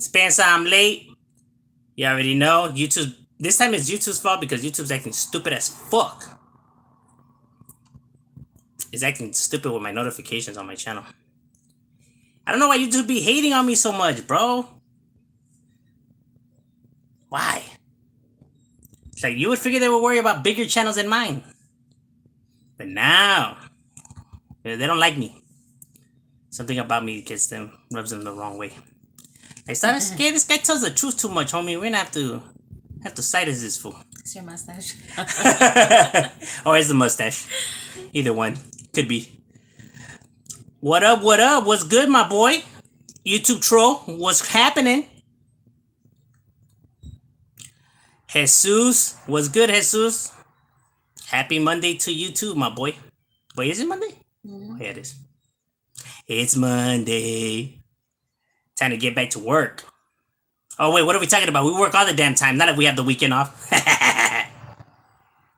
Spencer, I'm late. You already know. YouTube. This time it's YouTube's fault because YouTube's acting stupid as fuck. It's acting stupid with my notifications on my channel. I don't know why YouTube be hating on me so much, bro. Why? It's like you would figure they would worry about bigger channels than mine. But now, they don't like me. Something about me gets them, rubs them the wrong way. Like, ¿sabes qué? This guy tells the truth too much, homie. We're gonna have to cite as this fool. It's your mustache. Or it's the mustache. Either one. Could be. What up, what up? What's good, my boy? YouTube troll, what's happening? Jesus, what's good, Jesus? Happy Monday to you too, my boy. Wait, is it Monday? Mm-hmm. Yeah, it is. It's Monday. Time to get back to work. Oh, wait, what are we talking about? We work all the damn time. Not if we have the weekend off.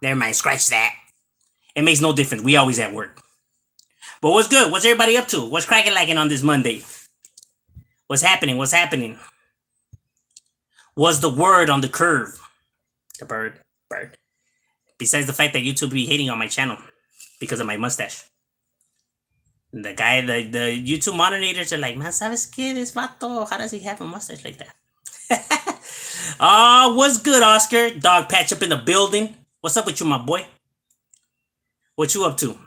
Never mind, scratch that. It makes no difference. We always at work. But what's good? What's everybody up to? What's cracking lacking on this Monday? What's happening? What's happening? What's the word on the curve? The bird. Besides the fact that YouTube be hating on my channel because of my mustache. The guy, the YouTube moderators are like, man, ¿sabes qué? This vato, how does he have a mustache like that? Oh, what's good, Oscar? Dog Patch up in the building. What's up with you, my boy? What you up to?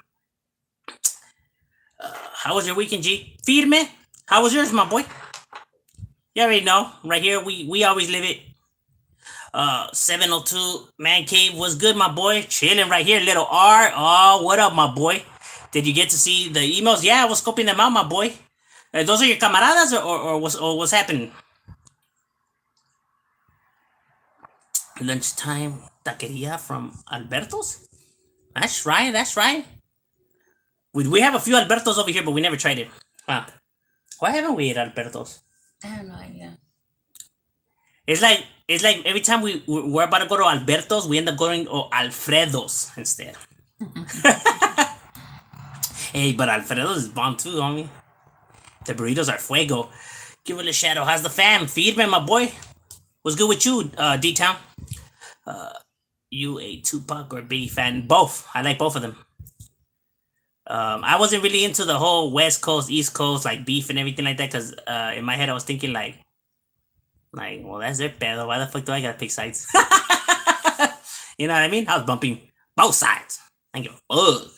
How was your weekend, G? Firme? How was yours, my boy? You already know. Right here, we always live it. 702 Man Cave was good, my boy. Chilling right here, little R. Oh, what up, my boy? Did you get to see the emails? Yeah, I was scoping them out, my boy. Those are your camaradas or what's happening? Lunchtime taqueria from Alberto's? That's right. We have a few Alberto's over here, but we never tried it. Huh. Why haven't we ate Alberto's? I have no idea. It's like every time we're about to go to Alberto's, we end up going to Alfredo's instead. Hey, but Alfredo's is bomb too, homie. The burritos are fuego. Give it a shadow. How's the fam? Feedman, my boy. What's good with you, D-Town? You a Tupac or Biggie fan? Both. I like both of them. I wasn't really into the whole West Coast, East Coast, like beef and everything like that, because in my head I was thinking like, well, that's their pedo. Why the fuck do I gotta pick sides? You know what I mean? I was bumping both sides. I give a fuck.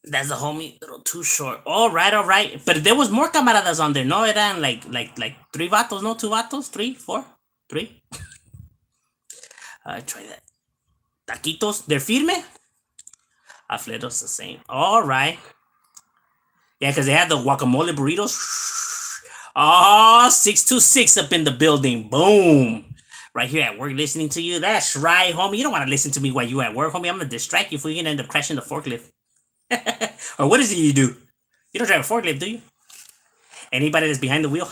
That's the homie, little too short. All right. But there was more camaradas on there. No, eran like three vatos, no, two vatos, three, four, three. Try that. Taquitos, they're firme. Alfredo's the same. All right. Yeah, because they had the guacamole burritos. Oh, 626 up in the building. Boom. Right here at work listening to you. That's right, homie. You don't want to listen to me while you at work, homie. I'm going to distract you if we're going to end up crashing the forklift. Or what is it you do? You don't drive a forklift, do you? Anybody that's behind the wheel?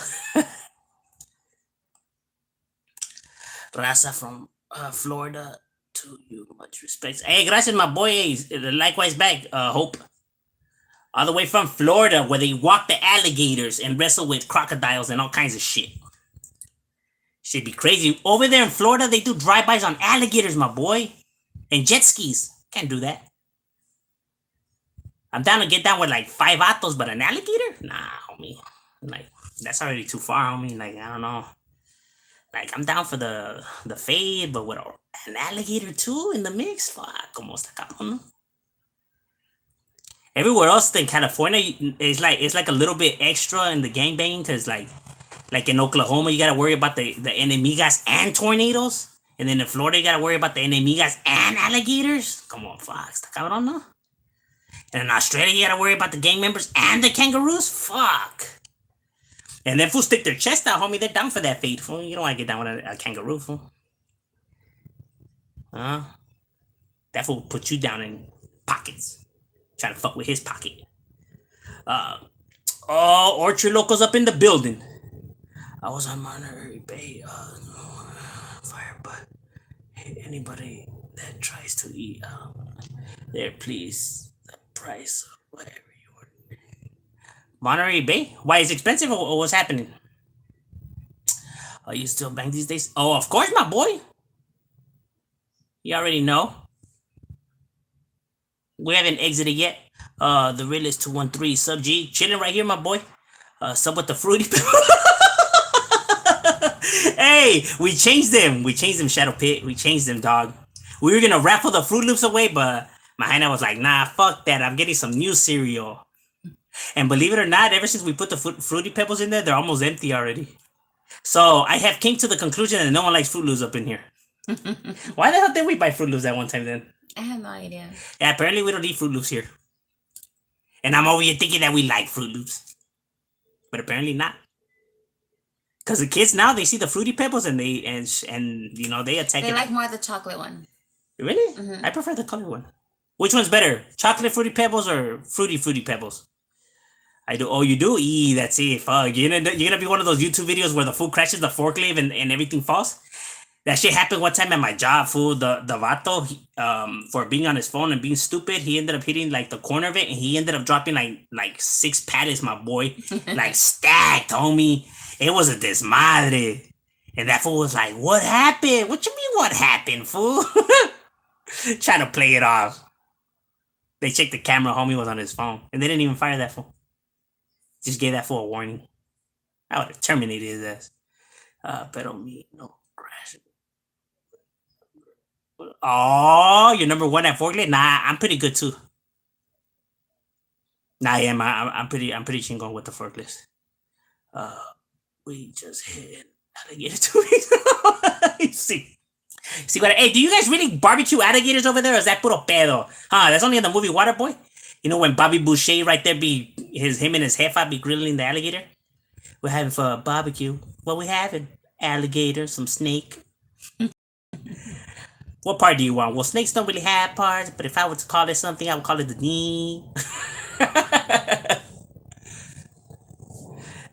Raza from Florida. To you, much respect. Hey, gracias, my boy. Likewise back, Hope. All the way from Florida, where they walk the alligators and wrestle with crocodiles and all kinds of shit. Should be crazy. Over there in Florida, they do drive-bys on alligators, my boy. And jet skis. Can't do that. I'm down to get down with like 5 atos, but an alligator? Nah, homie. Like, that's already too far, homie. Like, I don't know. Like, I'm down for the fade, but with an alligator too in the mix? Fuck, como está cabrón, no? Everywhere else in California, it's like a little bit extra in the gangbanging, because like in Oklahoma, you gotta worry about the enemigas and tornadoes. And then in Florida, you gotta worry about the enemigas and alligators. Come on, fuck, está cabrón, no? And in Australia, you gotta worry about the gang members and the kangaroos? Fuck. And then fools stick their chest out, homie. They're down for that fate, fool. You don't want to get down with a kangaroo, fool. That fool put you down in pockets. Try to fuck with his pocket. Orchard Locals up in the building. I was on Monterey Bay. Fire, but anybody that tries to eat there, please, the price of whatever you order. Monterey Bay? Why, is it expensive or what's happening? Are you still bang these days? Oh, of course, my boy. You already know. We haven't exited yet. The realist 213 sub G chilling right here, my boy. Sub with the fruity. Hey, we changed them. We changed them, Shadow Pit. We changed them, dog. We were gonna raffle the Fruit Loops away, but my Hannah was like, nah, fuck that. I'm getting some new cereal. And believe it or not, ever since we put the Fruity Pebbles in there, they're almost empty already. So I have came to the conclusion that no one likes Fruit Loops up in here. Why the hell did we buy Fruit Loops that one time then? I have no idea. Yeah, apparently we don't eat Fruit Loops here. And I'm over here thinking that we like Fruit Loops. But apparently not. Because the kids now, they see the Fruity Pebbles and they you know, they attack They it. like more the chocolate one. Really? Mhm. I prefer the colored one. Which one's better? Chocolate Fruity Pebbles or Fruity Pebbles? I do. Oh, you do? That's it. Fuck. You're gonna be one of those YouTube videos where the fool crashes the forklift and everything falls? That shit happened one time at my job, fool. The vato, for being on his phone and being stupid, he ended up hitting like the corner of it, and he ended up dropping like 6 pallets, my boy, like stacked, homie. It was a desmadre, and that fool was like, "What happened? What you mean? What happened, fool?" Trying to play it off. They checked the camera, homie was on his phone, and they didn't even fire that fool. Just gave that fool a warning. I would have terminated his ass. Pero me no crash. Oh, you're number one at forklift? Nah, I'm pretty good too. Nah, yeah, I'm pretty chingon with the forklift. We just hit alligator 2 weeks ago. See what? Hey, do you guys really barbecue alligators over there, or is that puro pedo? Huh? That's only in the movie Waterboy. You know when Bobby Boucher right there him and his jefa be grilling the alligator. We're having for a barbecue. What we having? Alligator, some snake. What part do you want? Well, snakes don't really have parts, but if I were to call it something, I would call it the knee.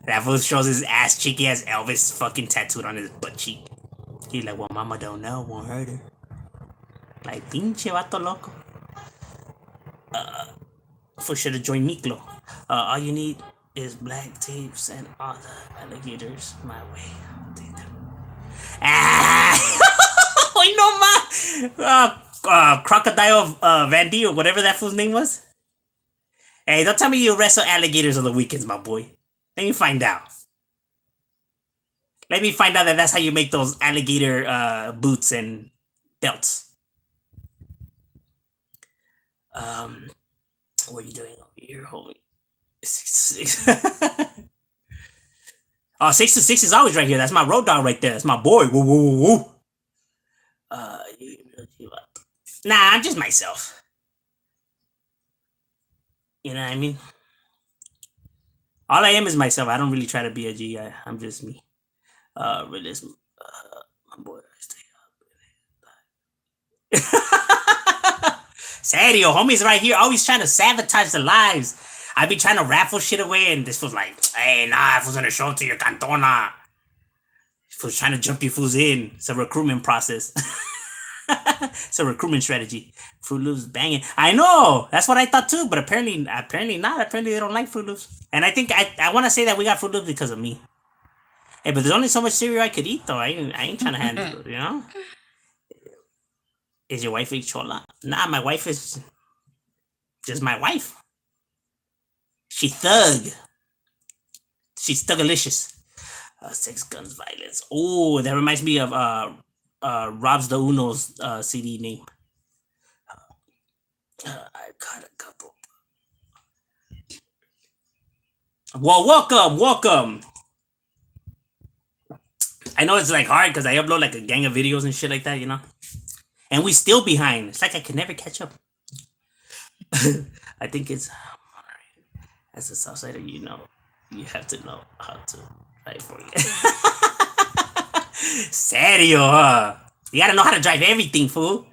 That fool shows his ass cheeky as Elvis fucking tattooed on his butt cheek. He's like, well, mama don't know, won't hurt her. Like, pinche vato loco. Fool should have joined Miklo. All you need is black tapes and all the alligators my way. I'll take them. Ah! No ma! Crocodile Van D or whatever that fool's name was. Hey, don't tell me you wrestle alligators on the weekends, my boy. Let me find out. Let me find out that that's how you make those alligator boots and belts. What are you doing over here, homie? 6 to 6. Oh, 6 to 6 is always right here. That's my road dog right there. That's my boy. Woo, woo, woo, woo. Nah, I'm just myself. You know what I mean? All I am is myself. I don't really try to be a G. I'm just me. Realist. My boy. Serio, homie's right here, always trying to sabotage the lives. I be trying to raffle shit away, and this was like, hey, nah, I was gonna show it to your cantona. Was trying to jump you fools in. It's a recruitment process. It's a recruitment strategy. Fruit Loops banging. I know. That's what I thought too. But apparently not. Apparently they don't like Fruit Loops. And I think I want to say that we got Fruit Loops because of me. Hey, but there's only so much cereal I could eat though. I ain't trying to handle it. You know. Is your wife a chola? Nah, my wife is just my wife. She thug. She's thugalicious. Sex, guns, violence. Oh, that reminds me of Rob's the Uno's CD name. I got a couple. Well, welcome. I know it's like hard because I upload like a gang of videos and shit like that, you know. And we still behind. It's like I can never catch up. I think it's as a Southsider, you know, you have to know how to fight for it. Serio, huh? You gotta know how to drive everything, fool.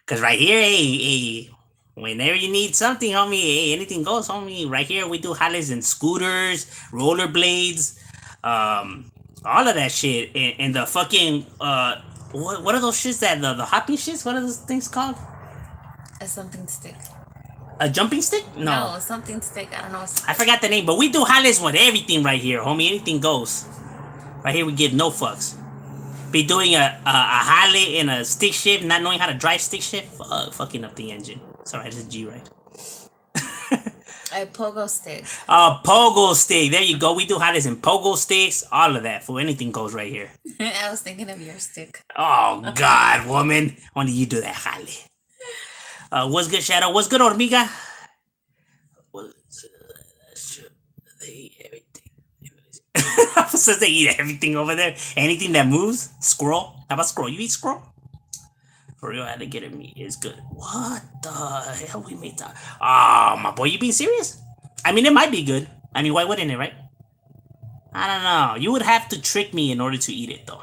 Cause right here, hey, whenever you need something, homie, hey, anything goes, homie. Right here, we do Harleys and scooters, rollerblades, all of that shit, and the fucking what are those shits that the hopping shits? What are those things called? A something stick. A jumping stick? No, something stick. I don't know. I forgot the name, but we do Harleys with everything right here, homie. Anything goes. Right here, we give no fucks. Be doing a Harley in a stick shift, not knowing how to drive stick shift, fucking up the engine. Sorry, I just G right. A pogo stick. Pogo stick. There you go. We do Harleys in pogo sticks. All of that. For anything goes right here. I was thinking of your stick. Oh God, woman. Only you do that, Harley. What's good, Shadow? What's good, Hormiga? They eat everything. Says they eat everything over there. Anything that moves. Squirrel. How about squirrel? You eat squirrel? For real, alligator meat is good. What the hell we made that? Oh, my boy, you being serious? I mean, it might be good. I mean, why wouldn't it, right? I don't know. You would have to trick me in order to eat it, though.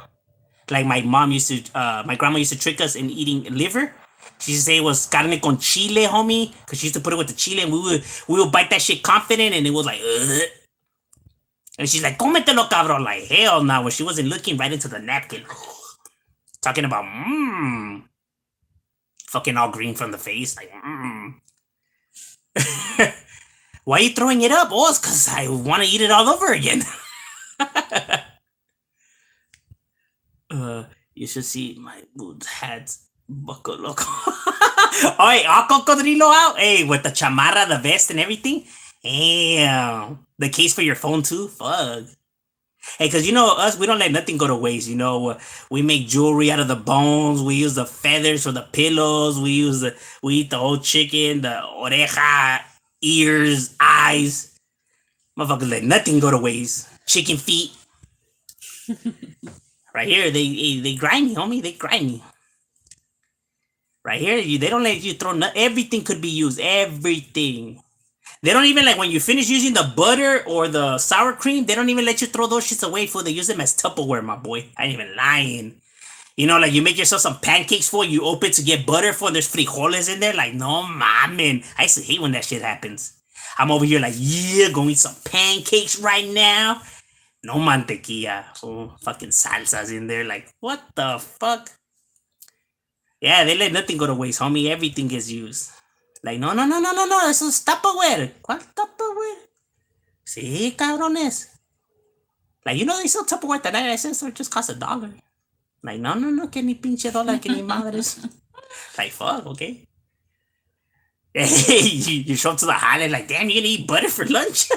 Like my mom used to, my grandma used to trick us in eating liver. She used to say it was carne con chile, homie, because she used to put it with the chile, and we would bite that shit confident, and it was like, ugh. And she's like, cómetelo, cabrón. Like, hell no. When she wasn't looking right into the napkin. Talking about, fucking all green from the face. Like, Why are you throwing it up? Oh, it's because I want to eat it all over again. You should see my boots hats. Buckle loco. Oh, hey, all cocodrilo out? Hey, with the chamarra, the vest, and everything? Damn. The case for your phone, too? Fuck. Hey, because you know us, we don't let nothing go to waste. You know, we make jewelry out of the bones. We use the feathers for the pillows. We eat the whole chicken, the oreja, ears, eyes. Motherfuckers let nothing go to waste. Chicken feet. Right here, they grind me, homie. They grind me. Right here, they don't let you throw everything could be used. Everything. They don't even like when you finish using the butter or the sour cream, they don't even let you throw those shits away, fool. They use them as Tupperware, my boy. I ain't even lying. You know, like you make yourself some pancakes for, you open to get butter for, and there's frijoles in there. Like, no, man. I used to hate when that shit happens. I'm over here like, yeah, gonna eat some pancakes right now. No mantequilla. Oh, fucking salsas in there. Like, what the fuck? Yeah, they let nothing go to waste, homie. Everything gets used. Like, no. Eso es Tupperware. ¿Cuál Tupperware? Sí, cabrones. Like, you know they sell Tupperware that I said so it just costs $1. Like, no, que ni pinche dólar, que ni madres. Like, fuck, okay. Hey, you show up to the highlight like, damn, you gonna eat butter for lunch?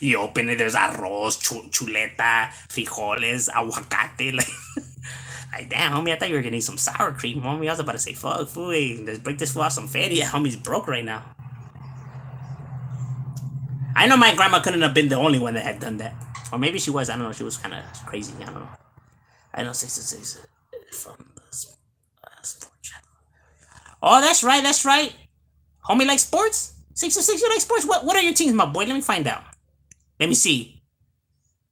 You open it, there's arroz, chuleta, frijoles, aguacate, like, damn, homie, I thought you were gonna eat some sour cream, homie. I was about to say, fuck, fool, hey, let's break this fool off some fatty. Homie's broke right now. I know my grandma couldn't have been the only one that had done that. Or maybe she was, I don't know, she was kind of crazy, I don't know. I know 666 from the sport channel. Oh, that's right. Homie likes sports? 666, you like sports? What are your teams, my boy? Let me find out. Let me see.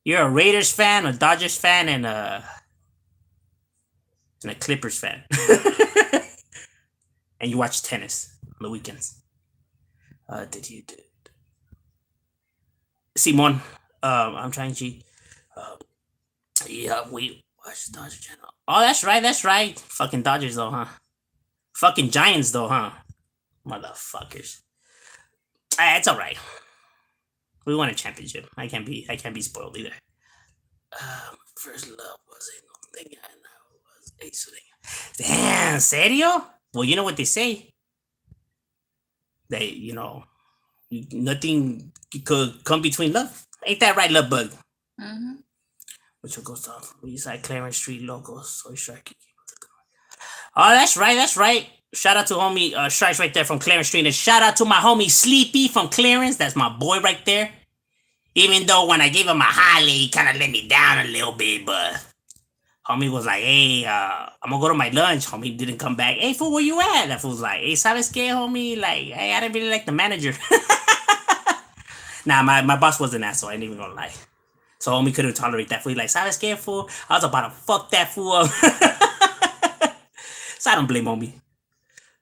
You're a Raiders fan, a Dodgers fan, and a Clippers fan. And you watch tennis on the weekends. Did you do Simon? I'm trying to. Yeah, we watch Dodger channel. Oh, that's right. Fucking Dodgers though, huh? Fucking Giants though, huh? Motherfuckers. It's all right. We won a championship. I can't be spoiled either. First love was a thing, and I was a thing. Damn, serio? Well, you know what they say. They, nothing could come between love. Ain't that right, love bug? Mm-hmm. Which one goes off? East Side Clarence Street logos. So Sharky. Oh, that's right. Shout out to homie Stripes right there from Clarence Street. And shout out to my homie Sleepy from Clarence. That's my boy right there. Even though when I gave him a Harley, he kind of let me down a little bit, but homie was like, hey, I'm gonna go to my lunch. Homie didn't come back. Hey, fool, where you at? That fool was like, hey, ¿sabes qué, homie? Like, hey, I didn't really like the manager. Nah, my boss was an asshole. I ain't even gonna lie. So homie couldn't tolerate that fool. He like, ¿sabes qué, fool? I was about to fuck that fool up. So I don't blame homie.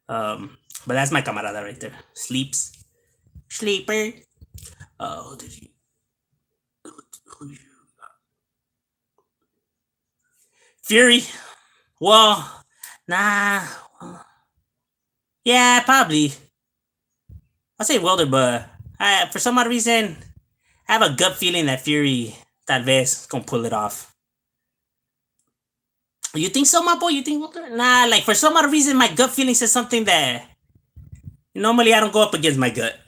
But that's my camarada right there. Sleeper. Who did you? Fury. Well, nah. Yeah, probably. I'll say Wilder, but for some odd reason, I have a gut feeling that Fury, tal vez, gonna pull it off. You think so, my boy? You think? Nah, like for some odd reason, my gut feeling says something that normally I don't go up against my gut.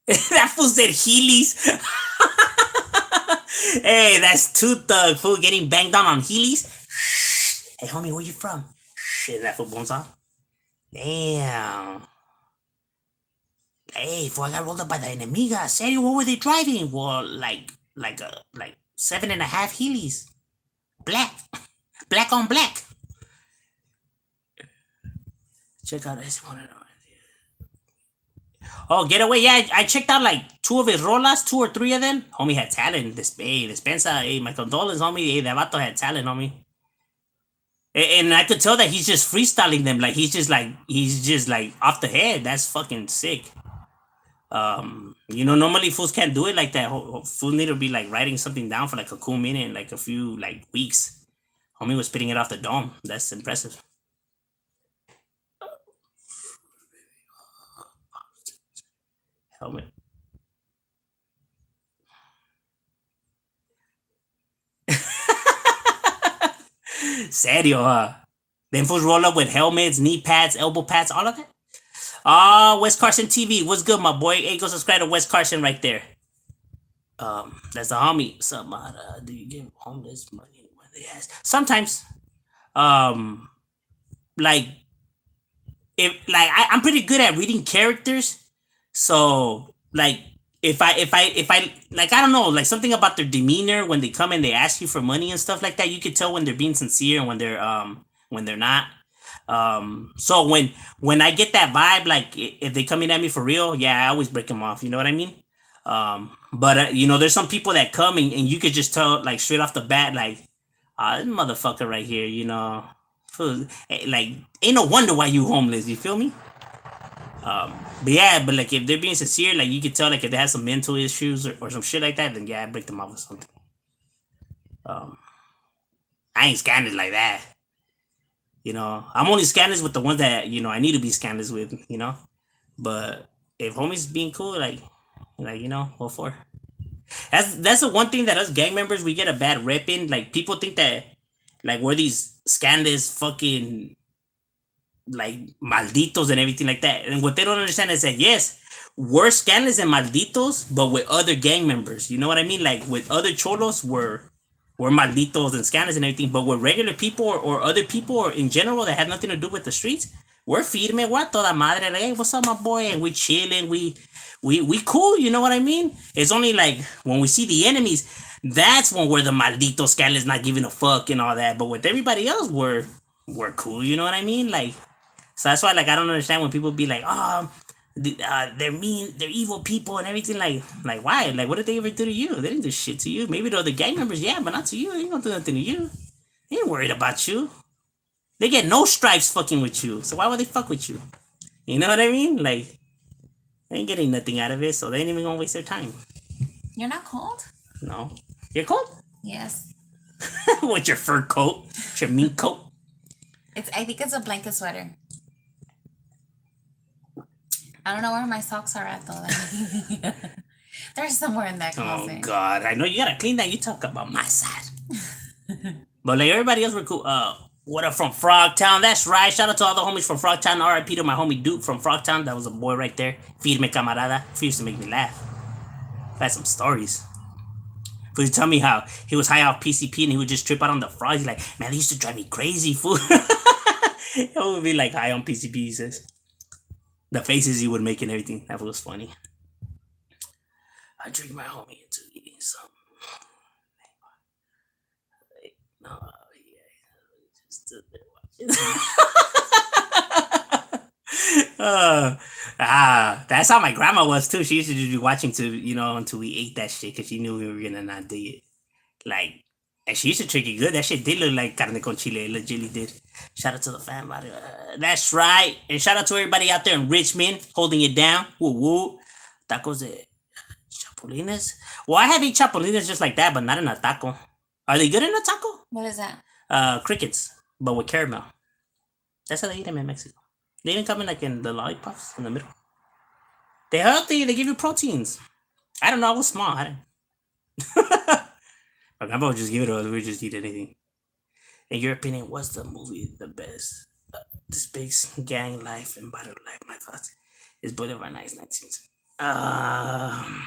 That fool said Heelys. Hey, that's too thug, fool, getting banged on Heelys. Hey, homie, where you from? Shit, that fool bones off. Damn. Hey, fool, I got rolled up by the enemiga. Serio, what were they driving? Well, like 7.5 Heelys. Black. Black on black. Check out this one. Oh, Getaway. Yeah, I checked out like two of his rolas, two or three of them. Homie had talent. This, hey, Despensa. Hey, my condolences, homie. Hey, that vato had talent, homie. And I could tell that he's just freestyling them. Like he's just like off the head. That's fucking sick. Normally fools can't do it like that. Fools need to be like writing something down for like a cool minute, like a few like weeks. Homie was spitting it off the dome. That's impressive. Helmet. Serio, huh? Them fools roll up with helmets, knee pads, elbow pads, all of that. West Carson TV. What's good, my boy? Hey, go subscribe to West Carson right there. That's the homie. Do you give homeless money when they ask? Sometimes. Um, like I'm pretty good at reading characters. So like if I like I don't know, like something about their demeanor when they come and they ask you for money and stuff like that, you could tell when they're being sincere and when they're not. So when I get that vibe, like if they coming at me for real, yeah, I always break them off. You know what I mean? But there's some people that come and you could just tell like straight off the bat, like, this motherfucker right here, like ain't no wonder why you homeless. You feel me? But yeah, but like if they're being sincere, like you could tell, like if they have some mental issues or some shit like that, then yeah, I break them off with something. Um, I ain't scandalous like that. I'm only scandalous with the ones that I need to be scandalous with. But if homies being cool, like go for. That's the one thing that us gang members we get a bad rep in. Like people think that like we're these scandalous fucking like malditos and everything like that. And what they don't understand is that yes, we're scandalous and malditos, but with other gang members. You know what I mean? Like with other cholos, we're malditos and scandalous and everything. But with regular people or other people or in general that have nothing to do with the streets, we're firme. We're toda madre. Like, hey, what's up, my boy? And we chilling. We cool. You know what I mean? It's only like when we see the enemies, that's when we're the maldito scandalous, not giving a fuck and all that. But with everybody else, we're cool. You know what I mean? Like. So that's why, like, I don't understand when people be like, "Oh, they're mean, they're evil people and everything." Like, why? Like, what did they ever do to you? They didn't do shit to you. Maybe to other gang members, yeah, but not to you. They ain't gonna do nothing to you. They ain't worried about you. They get no stripes fucking with you. So why would they fuck with you? You know what I mean? Like, they ain't getting nothing out of it, so they ain't even gonna waste their time. You're not cold? No, you're cold. Yes. With your fur coat, your mink coat. I think it's a blanket sweater. I don't know where my socks are at though. They're somewhere in that closet. Oh God, I know you gotta clean that. You talk about my side. But like everybody else, we're cool. What up from Frogtown? That's right. Shout out to all the homies from Frogtown. R.I.P. to my homie Duke from Frogtown. That was a boy right there. Firme camarada. He used to make me laugh. I had some stories. But he tell me how he was high off PCP and he would just trip out on the frogs. He's like, man, they used to drive me crazy, fool. It would be like high on PCP, he says. The faces he would make and everything. That was funny. I drink my homie into eating some. No, yeah, just stood there watching. That's how my grandma was too. She used to just be watching until we ate that shit because she knew we were gonna not do it. Like, and she used to trick it good. That shit did look like carne con chile. It legitly did. Shout out to the fam. That's right. And shout out to everybody out there in Richmond holding it down. Woo woo. Tacos de chapulines. Well, I have eat chapulines just like that, but not in a taco. Are they good in a taco? What is that? Crickets, but with caramel. That's how they eat them in Mexico. They even come in like in the lollipops in the middle. They're healthy. They give you proteins. I don't know. I was small. I didn't. My grandpa would just give it to us. We would just eat anything. In your opinion, what's the movie the best? This big gang life and battle life. My thoughts is Boulevard Nights 19. Um,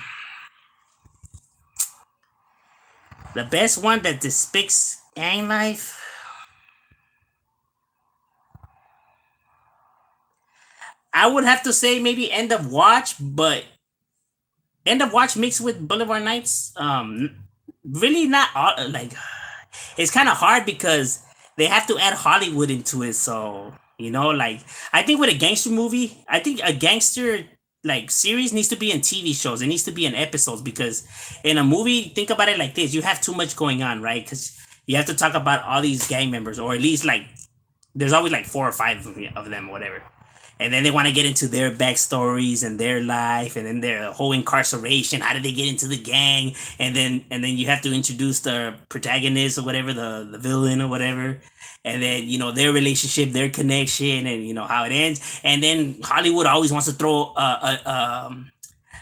the best one that depicts gang life. I would have to say maybe End of Watch, but End of Watch mixed with Boulevard Nights. Really not like it's kind of hard because they have to add Hollywood into it. So like I think with a gangster movie, I think a gangster like series needs to be in TV shows. It needs to be in episodes because in a movie, think about it like this: you have too much going on, right? Because you have to talk about all these gang members, or at least like there's always like four or five of them, whatever. And then they want to get into their backstories and their life, and then their whole incarceration. How did they get into the gang? And then you have to introduce the protagonist or whatever, the villain or whatever, and then their relationship, their connection, and how it ends. And then Hollywood always wants to throw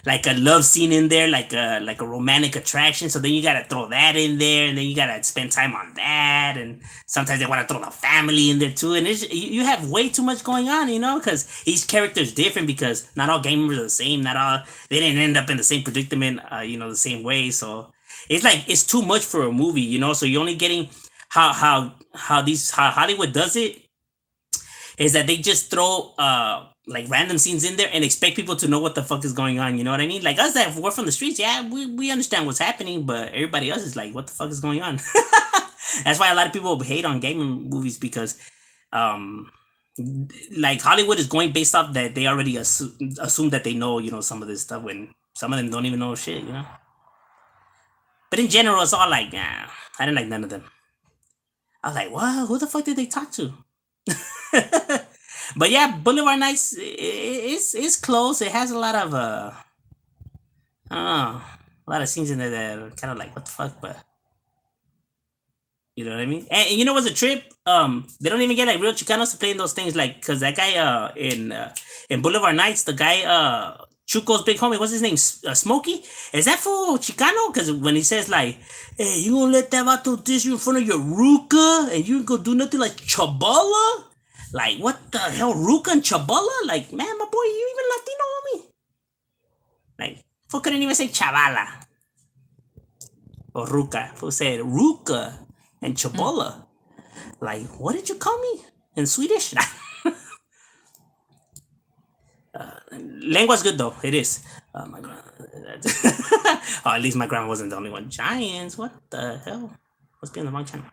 like a love scene in there, like a romantic attraction. So then you gotta throw that in there, and then you gotta spend time on that. And sometimes they want to throw the family in there too. And you have way too much going on, because each character is different. Because not all gang members are the same. Not all they didn't end up in the same predicament, the same way. So it's like it's too much for a movie, So you're only getting how Hollywood does it is that they just throw like random scenes in there and expect people to know what the fuck is going on. You know what I mean? Like us that we're from the streets, yeah, we understand what's happening, but everybody else is like, what the fuck is going on? That's why a lot of people hate on gaming movies because um like Hollywood is going based off that they already assume that they know, some of this stuff when some of them don't even know shit. But in general, it's all like, nah, I didn't like none of them. I was like, what? Who the fuck did they talk to? But yeah, Boulevard Nights is close. It has a lot of I don't know, a lot of scenes in there that are kind of like what the fuck, but you know what I mean. And you know what's a trip? They don't even get like real Chicanos to play in those things, like because that guy in Boulevard Nights, the guy Chuco's big homie, what's his name? Smokey. Is that for Chicano? Because when he says like, "Hey, you gonna let that vato diss you in front of your ruka, and you ain't gonna do nothing like Chabala?" Like, what the hell, Ruka and Chabala? Like, man, my boy, you even Latino, homie? Like, who couldn't even say Chavala or Ruka? Who said Ruka and Mm. Chabala? Like, what did you call me in Swedish? Lengua's good though. It is. My grandma. Oh, at least my grandma wasn't the only one. Giants. What the hell? Must be on the wrong channel.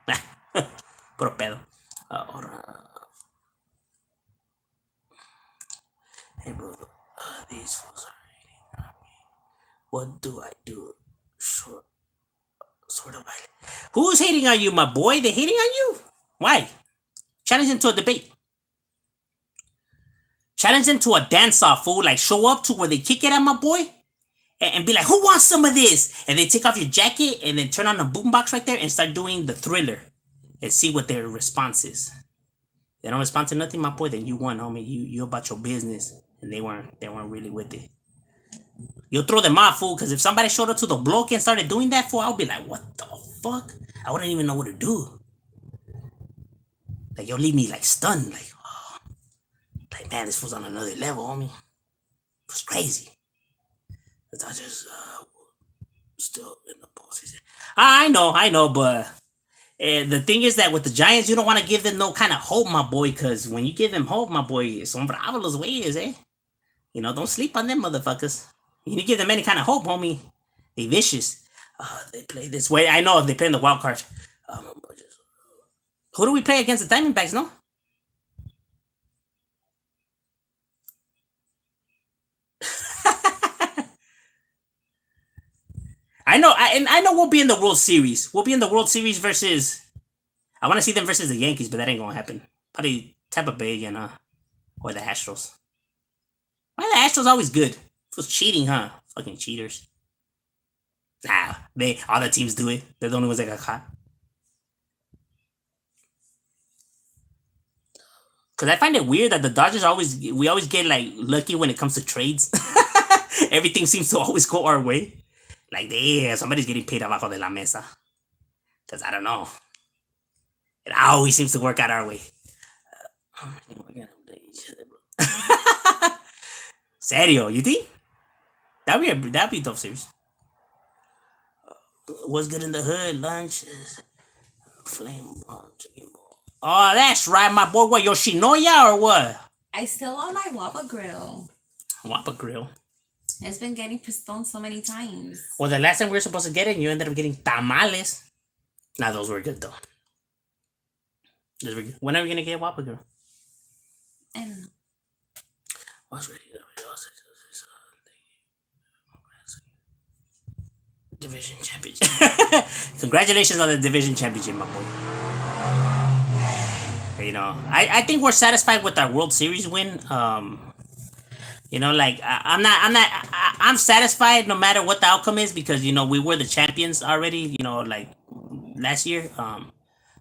Puro pedo. Hey, bro. These fools are eating. What do I do? Sort of. Who's hating on you, my boy? They hating on you? Why? Challenge them to a debate. Challenge them to a dance-off, fool. Like, show up to where they kick it at my boy. And be like, who wants some of this? And then take off your jacket and then turn on the boombox right there and start doing the Thriller. And see what their response is. They don't respond to nothing, my boy, then you won, homie. You about your business. And they weren't really with it. You'll throw them off, fool, because if somebody showed up to the block and started doing that, fool, I'll be like, what the fuck? I wouldn't even know what to do. Like, you'll leave me, like, stunned. Like, oh. Like, man, this fool's on another level, homie. It was crazy. The Dodgers still in the postseason. I know, but the thing is that with the Giants, you don't want to give them no kind of hope, my boy, because when you give them hope, my boy, son bravos los güeyes, eh? Don't sleep on them motherfuckers. You give them any kind of hope, homie. They vicious. They play this way. I know they play in the wild card. Who do we play against the Diamondbacks, no? I know we'll be in the World Series. We'll be in the World Series versus. I want to see them versus the Yankees, but that ain't gonna happen. Probably Tampa Bay again, or the Astros. Why the Astros always good? It was cheating, huh? Fucking cheaters. Nah, all the teams do it. They're the only ones that got caught. Cause I find it weird that the Dodgers we always get like lucky when it comes to trades. Everything seems to always go our way. Like, yeah, somebody's getting paid abajo de la mesa. Because I don't know. It always seems to work out our way. Serio, you think? That'd be a dope series. What's good in the hood? Lunch is flame on chicken ball. Oh, that's right, my boy. What, Yoshinoya or what? I still want my Wapa grill. Wapa grill. It's been getting pistón so many times. Well, the last time we were supposed to get it, you ended up getting tamales. Now those were good though. Those were good. When are we gonna get Wapa grill? I don't know. What's ready? Division championship. Congratulations on the division championship, my boy. You know, I think we're satisfied with our World Series win. You know, like I'm satisfied no matter what the outcome is because you know we were the champions already. You know, like last year.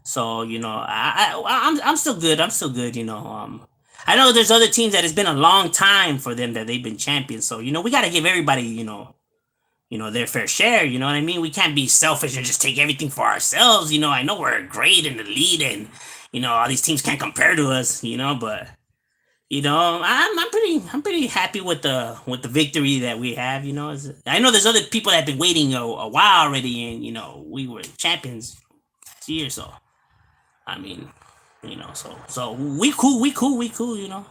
So you know, I'm still good. I'm still good. You know, I know there's other teams that it's been a long time for them that they've been champions. So you know, we got to give everybody their fair share. You know what I mean? We can't be selfish and just take everything for ourselves. You know, I know we're great in the lead, and you know all these teams can't compare to us. You know, but you know, I'm pretty happy with the victory that we have. You know, I know there's other people that have been waiting a while already, and you know we were champions last year, so I mean, you know, so we cool. You know,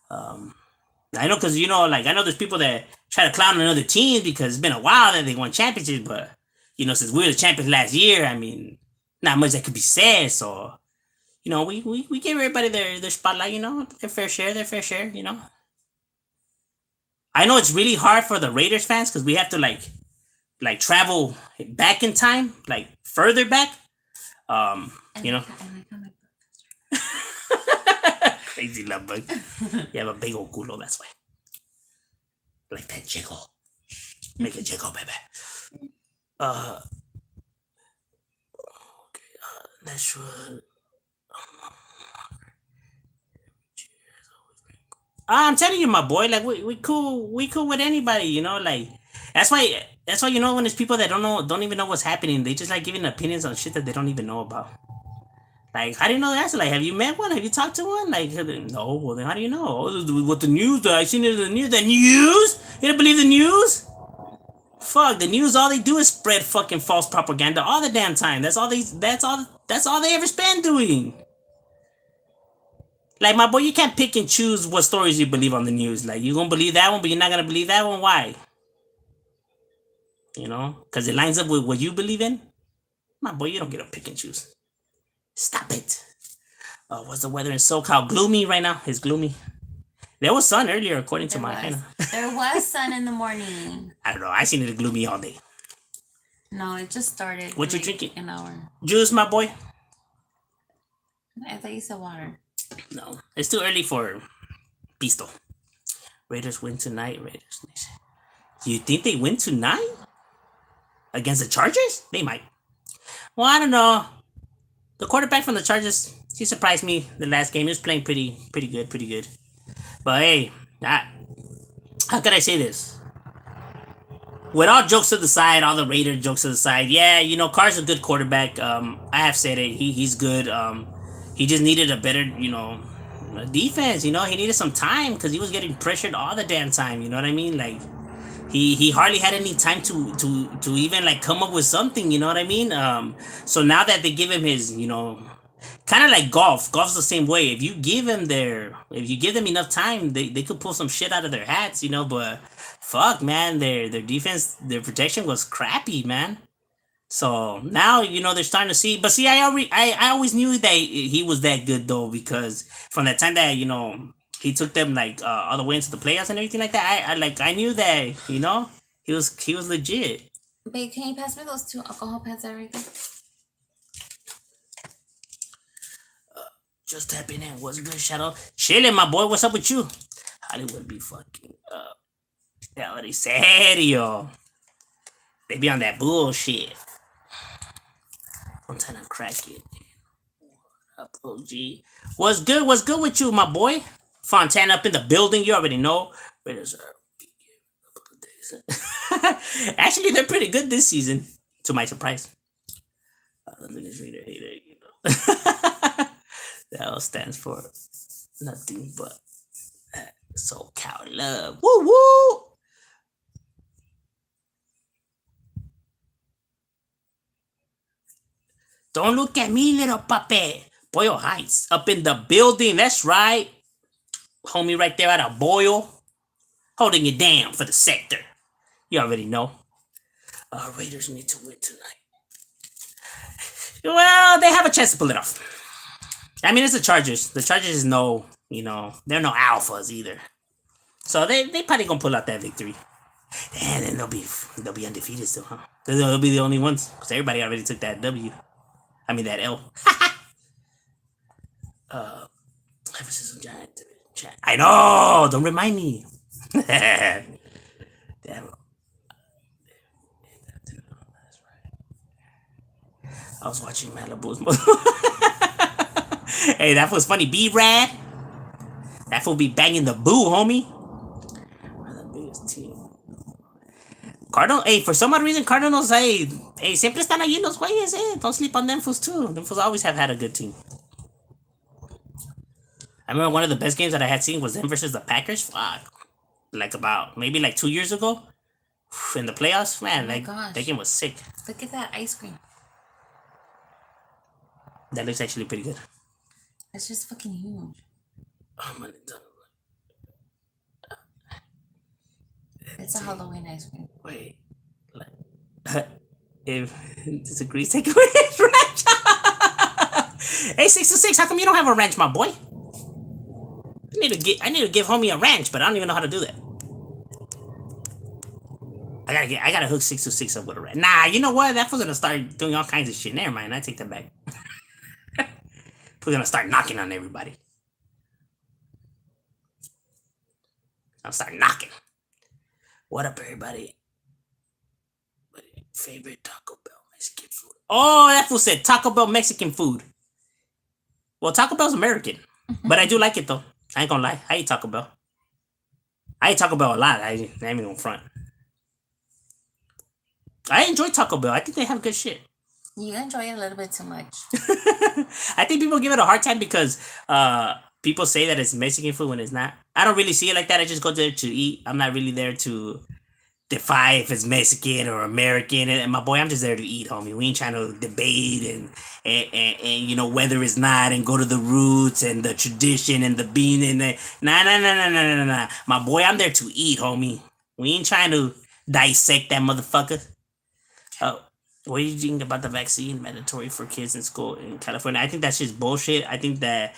I know because you know, like I know there's people that try to clown another team because it's been a while that they won championships, but you know, since we were the champions last year, I mean, not much that could be said. So you know, we give everybody their spotlight, you know, their fair share, you know. I know it's really hard for the Raiders fans because we have to like travel back in time, like further back. You know. Crazy love bug. You have a big old culo, that's why. Like that jiggle. Make it jiggle, baby. Uh okay, that's what I'm telling you, my boy. Like we cool with anybody, you know. Like that's why you know when there's people that don't even know what's happening. They just like giving opinions on shit that they don't even know about. Like how do you know that? Like have you met one? Have you talked to one? Like no. Well then how do you know? Oh, what the news? I seen it in the news. The news? You don't believe the news? Fuck the news. All they do is spread fucking false propaganda all the damn time. That's all they. That's all they ever spend doing. Like my boy, you can't pick and choose what stories you believe on the news. Like you gonna believe that one, but you're not gonna believe that one. Why? You know, because it lines up with what you believe in. My boy, you don't get to pick and choose. Stop it. What's the weather in SoCal? Gloomy right now. It's gloomy. There was sun earlier, according to my henna. There was sun in the morning. I don't know. I seen it gloomy all day. No, it just started. What you drinking? An hour. Juice, my boy. I thought you said water. No, it's too early for Pisto. Raiders win tonight. Raiders. Do you think they win tonight against the Chargers? They might. Well, I don't know. The quarterback from the Chargers, he surprised me the last game. He was playing pretty good. But hey, how could I say this? With all jokes to the side, all the Raider jokes to the side, yeah, you know, Carr's a good quarterback. I have said it. He's good. He just needed a better, you know, defense. You know, he needed some time because he was getting pressured all the damn time. You know what I mean? Like he hardly had any time to even like come up with something. You know what I mean? So now that they give him his, you know, kind of like golf's the same way. If you give them enough time, they could pull some shit out of their hats. You know, but fuck, man, their defense, their protection was crappy, man. So now you know they're starting to see, but see, I always knew that he was that good though because from the time that you know he took them like all the way into the playoffs and everything like that, I knew that you know he was legit. Babe, can you pass me those 2 alcohol pads right there? Just tapping in. What's good, Shadow? Chilling, my boy. What's up with you? Hollywood be fucking reality serio. They be on that bullshit. I'm trying to crack it. What up, OG? What's good? What's good with you, my boy? Fontana up in the building. You already know. Raiders are Actually, they're pretty good this season, to my surprise. Administrator hater, you know. That all stands for nothing but so cow love. Woo woo! Don't look at me, little puppy. Boyle Heights up in the building. That's right. Homie right there at a Boyle. Holding it down for the sector. You already know. Raiders need to win tonight. Well, they have a chance to pull it off. I mean, it's the Chargers. The Chargers is no, you know, they're no alphas either. So they probably gonna pull out that victory. And then they'll be undefeated still, huh? They'll be the only ones because everybody already took that W. I mean that L. Emphasis on giant chat. I know. Don't remind me. Damn. I was watching Malibu's. Hey, that was funny. B-Rad. That fool be banging the boo, homie. The biggest team. Cardinal, hey, for some odd reason, Cardinals, hey, siempre están allí los güeyes, Don't sleep on them fools too. Them fools always have had a good team. I remember one of the best games that I had seen was them versus the Packers. Fuck. Like about, maybe like 2 years ago. In the playoffs, man, that game was sick. Look at that ice cream. That looks actually pretty good. It's just fucking huge. Oh, man. It's a Halloween ice cream. Wait. If disagrees, take away his ranch. Hey, 626, how come you don't have a ranch, my boy? I need to give homie a ranch, but I don't even know how to do that. I gotta hook 626 up with a ranch. Nah, you know what? That fool's gonna start doing all kinds of shit. Never mind, I take that back. We're gonna start knocking on everybody. I'll start knocking. What up, everybody? Favorite Taco Bell Mexican food? Oh, that fool said Taco Bell Mexican food. Well, Taco Bell's American, but I do like it though. I ain't gonna lie. I eat Taco Bell. I eat Taco Bell a lot. I ain't even gonna front. I enjoy Taco Bell. I think they have good shit. You enjoy it a little bit too much. I think people give it a hard time because people say that it's Mexican food when it's not. I don't really see it like that. I just go there to eat. I'm not really there to defy if it's Mexican or American. And my boy, I'm just there to eat, homie. We ain't trying to debate and you know whether it's not and go to the roots and the tradition and the bean and the nah. My boy, I'm there to eat, homie. We ain't trying to dissect that motherfucker. What do you think about the vaccine mandatory for kids in school in California? I think that's just bullshit. I think the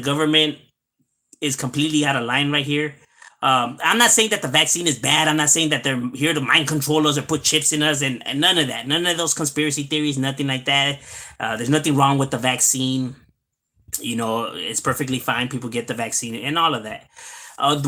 government is completely out of line right here. I'm not saying that the vaccine is bad. I'm not saying that they're here to mind control us or put chips in us and none of that. None of those conspiracy theories, nothing like that. There's nothing wrong with the vaccine. You know, it's perfectly fine. People get the vaccine and all of that.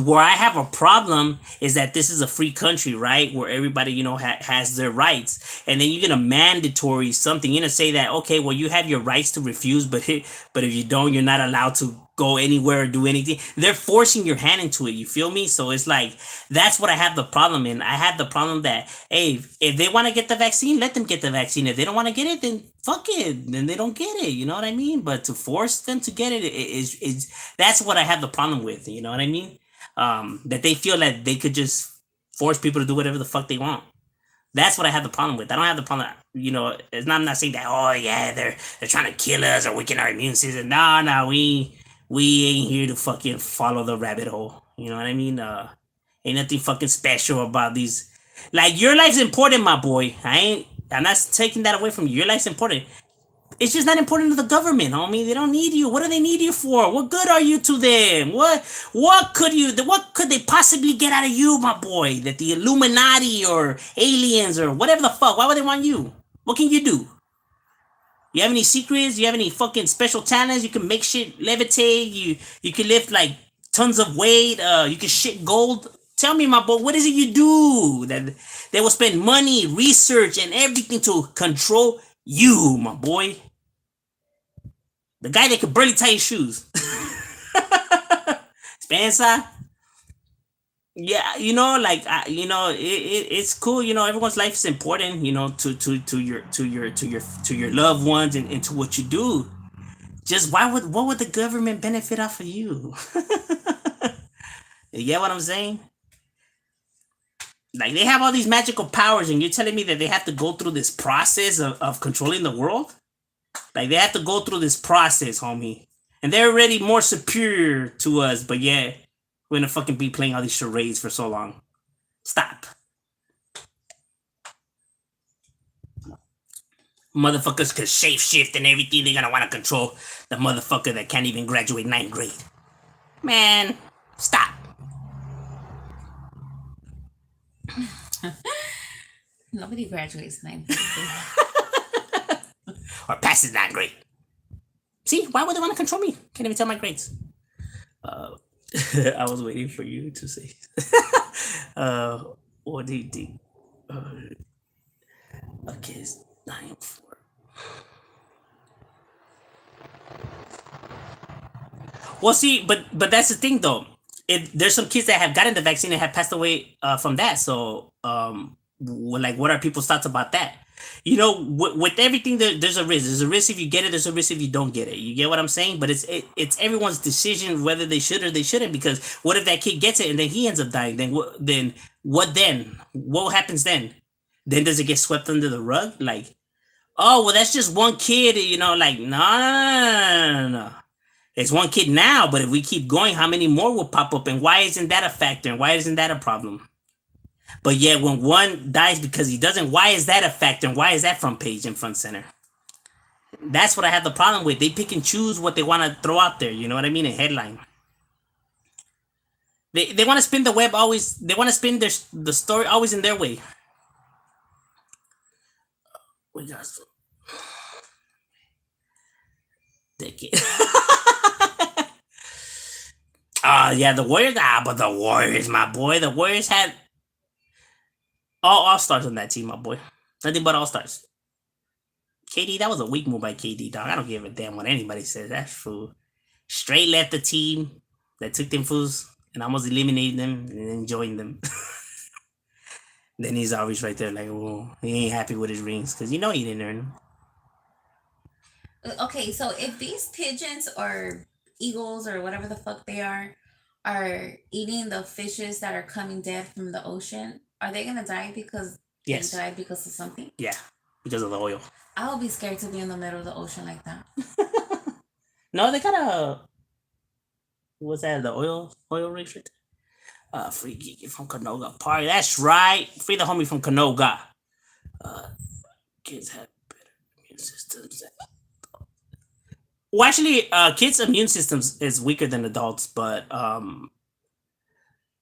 Where I have a problem is that this is a free country, right? Where everybody, you know, has their rights, and then you're gonna mandatory something. You're gonna say that, okay, well, you have your rights to refuse, but if you don't, you're not allowed to go anywhere or do anything. They're forcing your hand into it. You feel me? So it's like that's what I have the problem in. I have the problem that hey, if they want to get the vaccine, let them get the vaccine. If they don't want to get it, then fuck it. Then they don't get it. You know what I mean? But to force them to get it is that's what I have the problem with. You know what I mean? That they feel that they could just force people to do whatever the fuck they want. That's what I have the problem with. I don't have the problem. You know, I'm not saying that. Oh yeah, they're trying to kill us or weaken our immune system. No, we ain't here to fucking follow the rabbit hole. You know what I mean? Ain't nothing fucking special about these. Like your life's important, my boy. I'm not taking that away from you. Your life's important. It's just not important to the government, homie. They don't need you. What do they need you for? What good are you to them? What could they possibly get out of you, my boy? That the Illuminati or aliens or whatever the fuck? Why would they want you? What can you do? You have any secrets? You have any fucking special talents? You can make shit levitate. You can lift like tons of weight. You can shit gold. Tell me, my boy, what is it you do that they will spend money, research, and everything to control you, my boy? The guy that could barely tie his shoes. Spencer. Yeah, like it's cool. Everyone's life is important. To your loved ones and to what you do. Just what would the government benefit off of you? You get what I'm saying? Like they have all these magical powers, and you're telling me that they have to go through this process of controlling the world? Like they have to go through this process, homie. And they're already more superior to us, but yeah, we're gonna fucking be playing all these charades for so long. Stop. Motherfuckers could shape shift and everything. They're gonna wanna control the motherfucker that can't even graduate ninth grade. Man, stop. Nobody graduates ninth grade. Or passes ninth grade. See, why would they wanna control me? Can't even tell my grades. Uh, I was waiting for you to say. uh, what do you think? Okay, it's 9-4. Well, see, but that's the thing though. There's some kids that have gotten the vaccine and have passed away from that. So, like, what are people's thoughts about that? With everything, there's a risk. There's a risk if you get it. There's a risk if you don't get it. You get what I'm saying? But it's everyone's decision whether they should or they shouldn't. Because what if that kid gets it and then he ends up dying? Then what? Then what? Then what happens then? Then does it get swept under the rug? Like, oh well, that's just one kid. Like no, no, no, no, no, no. It's one kid now, but if we keep going, how many more will pop up? And why isn't that a factor? And why isn't that a problem? But yet, when one dies because he doesn't, why is that a factor? And why is that front page and front center? That's what I have the problem with. They pick and choose what they want to throw out there. You know what I mean? A headline. They want to spin the web always. They want to spin the story always in their way. We got some decade. Yeah, the Warriors. But the Warriors, my boy. The Warriors had all stars on that team, my boy. Nothing but all stars. KD, that was a weak move by KD, dog. I don't give a damn what anybody says. That's fool. Straight left the team that took them fools and almost eliminated them and then joined them. Then he's always right there like, well, he ain't happy with his rings because he didn't earn them. Okay, so if these pigeons or eagles or whatever the fuck they are eating the fishes that are coming dead from the ocean, are they gonna die because they Yes. died because of something? Yeah, because of the oil. I would be scared to be in the middle of the ocean like that. No, they got a. What's that? The oil rigs right there. Free Geeky from Canoga Party. That's right. Free the homie from Canoga. Kids have better immune systems. Well, actually, kids' immune systems is weaker than adults, but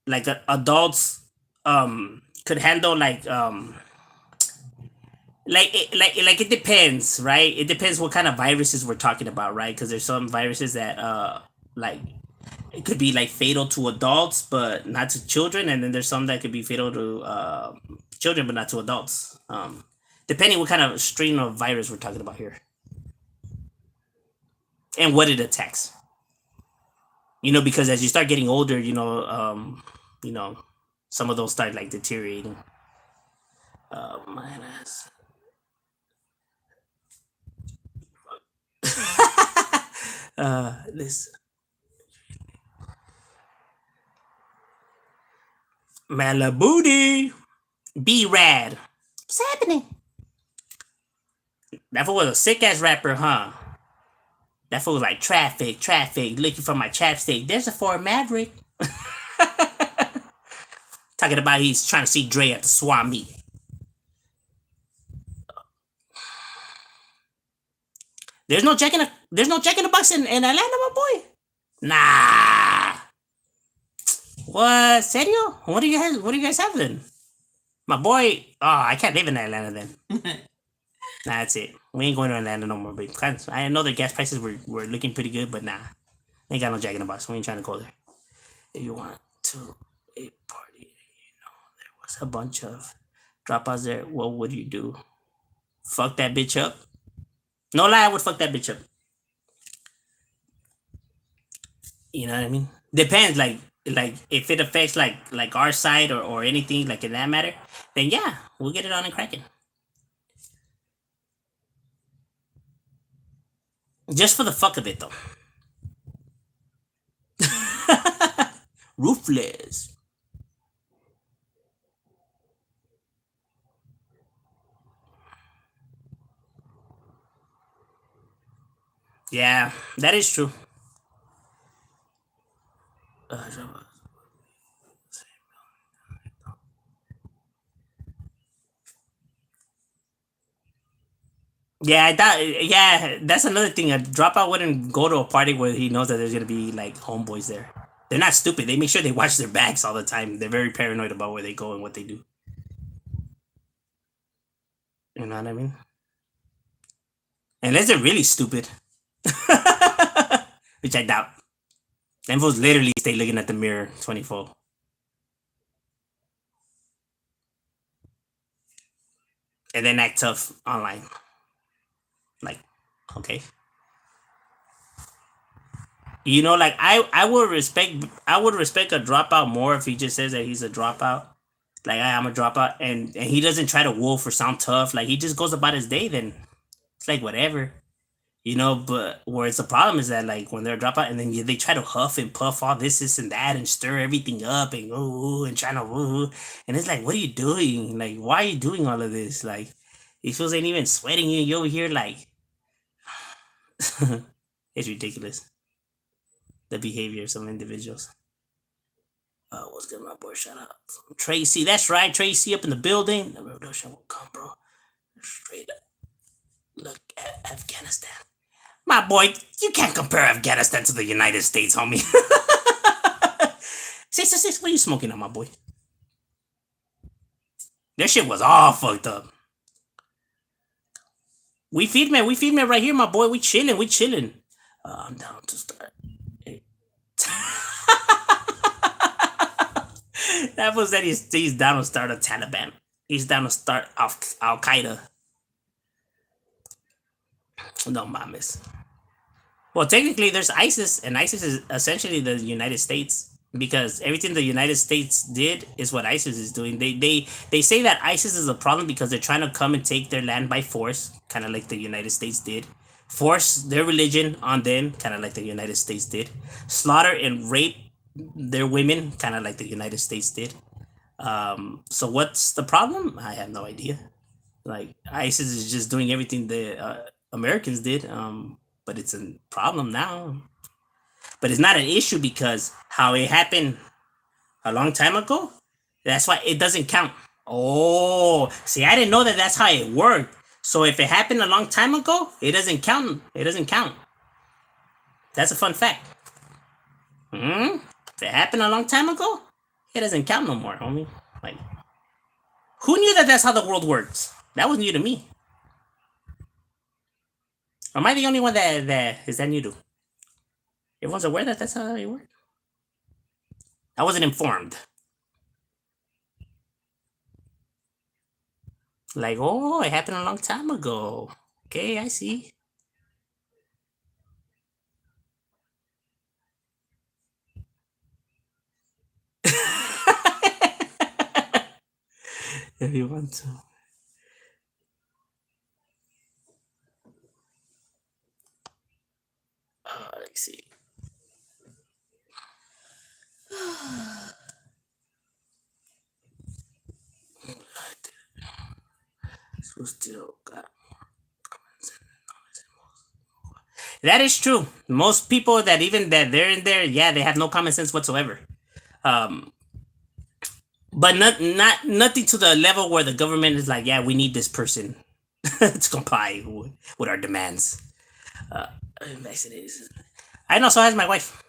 like adults could handle like it depends, right? It depends what kind of viruses we're talking about, right? Because there's some viruses that like it could be like fatal to adults but not to children, and then there's some that could be fatal to children but not to adults. Depending what kind of strain of virus we're talking about here and what it attacks. Because as you start getting older, you know, some of those start like deteriorating. Minus. This Malabooty. Be rad. What's happening? That fool was a sick ass rapper, huh? That fool was like traffic, looking for my chapstick. There's a Ford Maverick. Talking about he's trying to see Dre at the swap meet. There's no Jack in the Box in Atlanta, my boy. Nah. What? Serio? What do you guys have then? My boy. Oh, I can't live in Atlanta then. Nah, that's it. We ain't going to Atlanta no more, babe. I know the gas prices were looking pretty good, but nah. Ain't got no Jack in the Box. We ain't trying to go there. If you want to a party, there was a bunch of dropouts there. What would you do? Fuck that bitch up? No lie, I would fuck that bitch up. You know what I mean? Depends. Like, like if it affects like our side or anything like in that matter, then yeah, we'll get it on and cracking. Just for the fuck of it though. Roofless. Yeah, that is true. Yeah, I thought. Yeah, that's another thing. A dropout wouldn't go to a party where he knows that there's gonna be like homeboys there. They're not stupid. They make sure they watch their backs all the time. They're very paranoid about where they go and what they do. You know what I mean? Unless they're really stupid, which I doubt. Them fools literally stay looking at the mirror 24, and then act tough online. Like, okay, like I would respect a dropout more if he just says that he's a dropout. Like I'm a dropout, and he doesn't try to wolf or sound tough. Like he just goes about his day. Then it's like whatever. But where it's a problem is that like when they're a dropout and then they try to huff and puff all this and that and stir everything up and and trying to and it's like, what are you doing? Like, why are you doing all of this? Like, these fools ain't even sweating you. You over here like, it's ridiculous. The behavior of some individuals. What's good, my boy? Shout out from Tracy. That's right, Tracy up in the building. The revolution will come, bro. Straight up. Look at Afghanistan. My boy, you can't compare Afghanistan to the United States, homie. Six, what are you smoking on, my boy? That shit was all fucked up. We feed me right here, my boy. We chilling. I'm down to start. That was that he's down to start a Taliban. He's down to start Al Qaeda. No mames. Well, technically, there's ISIS, and ISIS is essentially the United States because everything the United States did is what ISIS is doing. They say that ISIS is a problem because they're trying to come and take their land by force, kind of like the United States did. Force their religion on them, kind of like the United States did. Slaughter and rape their women, kind of like the United States did. So what's the problem? I have no idea. Like ISIS is just doing everything the Americans did, but it's a problem now. But it's not an issue because how it happened a long time ago. That's why it doesn't count. Oh, see, I didn't know that that's how it worked. So if it happened a long time ago, it doesn't count. It doesn't count. That's a fun fact. If it happened a long time ago, it doesn't count no more, homie. Like, who knew that that's how the world works? That was new to me. Am I the only one that is that new to? Everyone's aware that that's how it works. I wasn't informed. Like, oh, it happened a long time ago. Okay, I see. If you want to. Let's see. So still got. That is true. Most people that even that they're in there, yeah, they have no common sense whatsoever. Um, but not nothing to the level where the government is like, yeah, we need this person to comply with our demands. Uh, I know. So has my wife.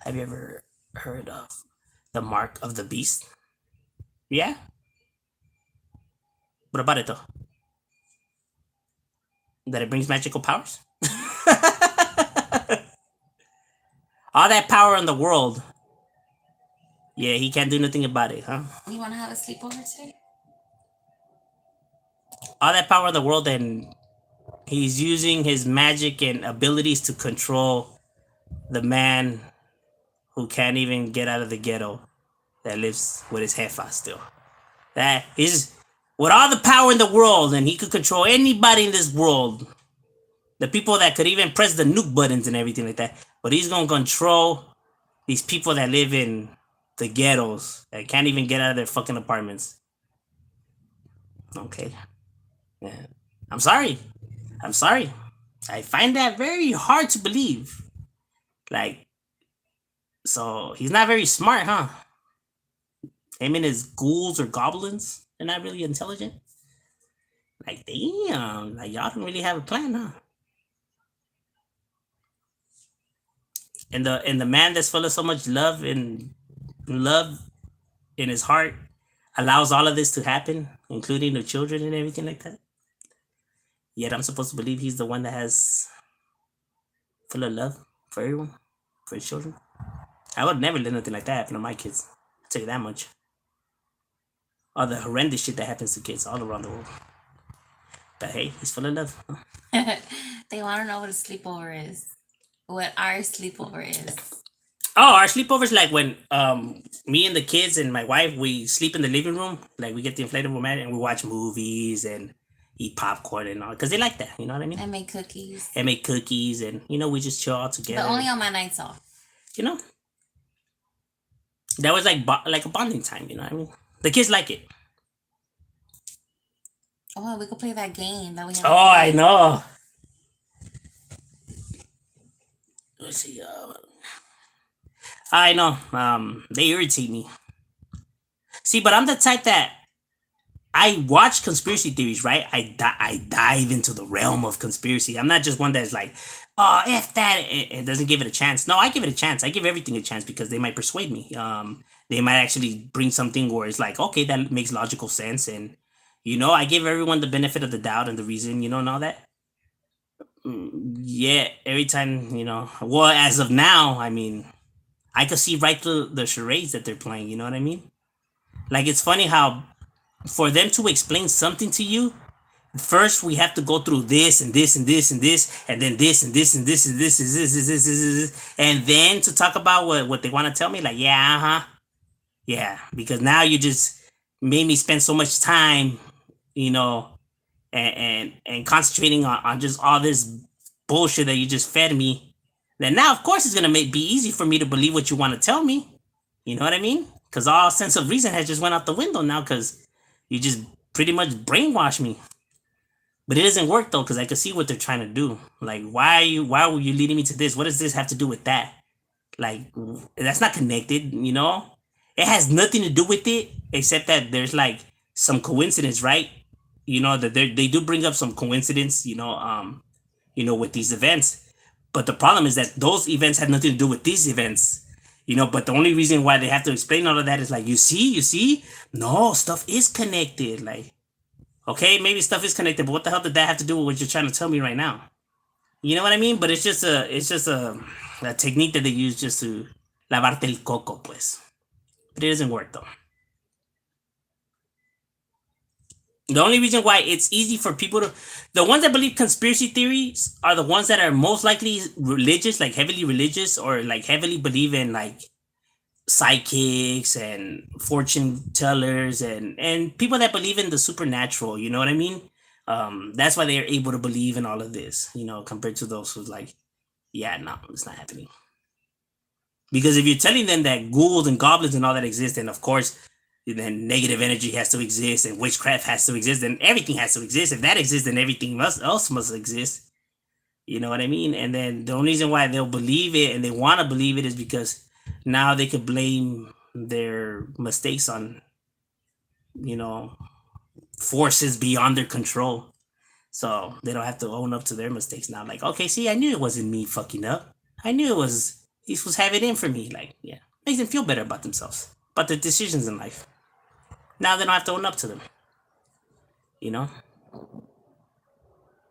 Have you ever heard of the mark of the beast? Yeah. What about it though? That it brings magical powers? All that power in the world. Yeah, he can't do nothing about it, huh? You want to have a sleepover today? All that power in the world, and he's using his magic and abilities to control the man who can't even get out of the ghetto that lives with his jefa still. That is with all the power in the world, and he could control anybody in this world. The people that could even press the nuke buttons and everything like that. But he's gonna control these people that live in the ghettos that can't even get out of their fucking apartments. Okay. Yeah. I'm sorry. I'm sorry. I find that very hard to believe. Like, so he's not very smart, huh? Him and his ghouls or goblins, they're not really intelligent. Like, damn, like y'all don't really have a plan, huh? And the man that's full of so much love in his heart allows all of this to happen, including the children and everything like that. Yet I'm supposed to believe he's the one that has full of love for everyone, for his children. I would never let nothing like that happen to my kids. I'll tell you that much. All the horrendous shit that happens to kids all around the world. But hey, he's full of love. They want to know what a sleepover is. What our sleepover is. Oh, our sleepovers like when me and the kids and my wife we sleep in the living room. Like we get the inflatable mat and we watch movies and eat popcorn and all because they like that. You know what I mean? I make cookies. And make cookies and we just chill all together. But only on my nights off. You know, that was like a bonding time. You know what I mean? The kids like it. Oh, we could play that game that we have. Oh, I know. Let's see. I know. They irritate me. See, but I'm the type that I watch conspiracy theories, right? I dive into the realm of conspiracy. I'm not just one that's like, oh, if that, it doesn't give it a chance. No, I give it a chance. I give everything a chance because they might persuade me. They might actually bring something where it's like, okay, that makes logical sense, and I give everyone the benefit of the doubt and the reason, and all that. Yeah, every time, Well, as of now, I mean, I could see right through the charades that they're playing. You know what I mean? Like it's funny how for them to explain something to you, first we have to go through this and this and this and this, and then this and this and this and this and this, and then to talk about what they want to tell me. Like, yeah, yeah, because now you just made me spend so much time, you know, and concentrating on just all this bullshit that you just fed me. Then now, of course, it's gonna be easy for me to believe what you want to tell me. You know what I mean? Because all sense of reason has just went out the window now. Because you just pretty much brainwash me. But it doesn't work though, because I can see what they're trying to do. Like, why were you leading me to this? What does this have to do with that? Like, that's not connected, It has nothing to do with it, except that there's like some coincidence, right? That they do bring up some coincidence, with these events. But the problem is that those events had nothing to do with these events. But the only reason why they have to explain all of that is like, you see? No, stuff is connected. Like, okay, maybe stuff is connected, but what the hell did that have to do with what you're trying to tell me right now? You know what I mean? But it's just a technique that they use just to lavarte el coco, pues. But it doesn't work though. The only reason why it's easy for people the ones that believe conspiracy theories are the ones that are most likely religious, like heavily religious, or like heavily believe in like psychics and fortune tellers and people that believe in the supernatural. You know what I mean? That's why they're able to believe in all of this. Compared to those who's like, yeah, no, it's not happening. Because if you're telling them that ghouls and goblins and all that exist, then of course, then negative energy has to exist and witchcraft has to exist and everything has to exist. If that exists, then everything else must exist. You know what I mean? And then the only reason why they'll believe it and they want to believe it is because now they could blame their mistakes on, forces beyond their control. So they don't have to own up to their mistakes now. Like, okay, see, I knew it wasn't me fucking up. I knew it was, these was have it in for me. Like, yeah, makes them feel better about themselves, about their decisions in life. Now they don't have to own up to them.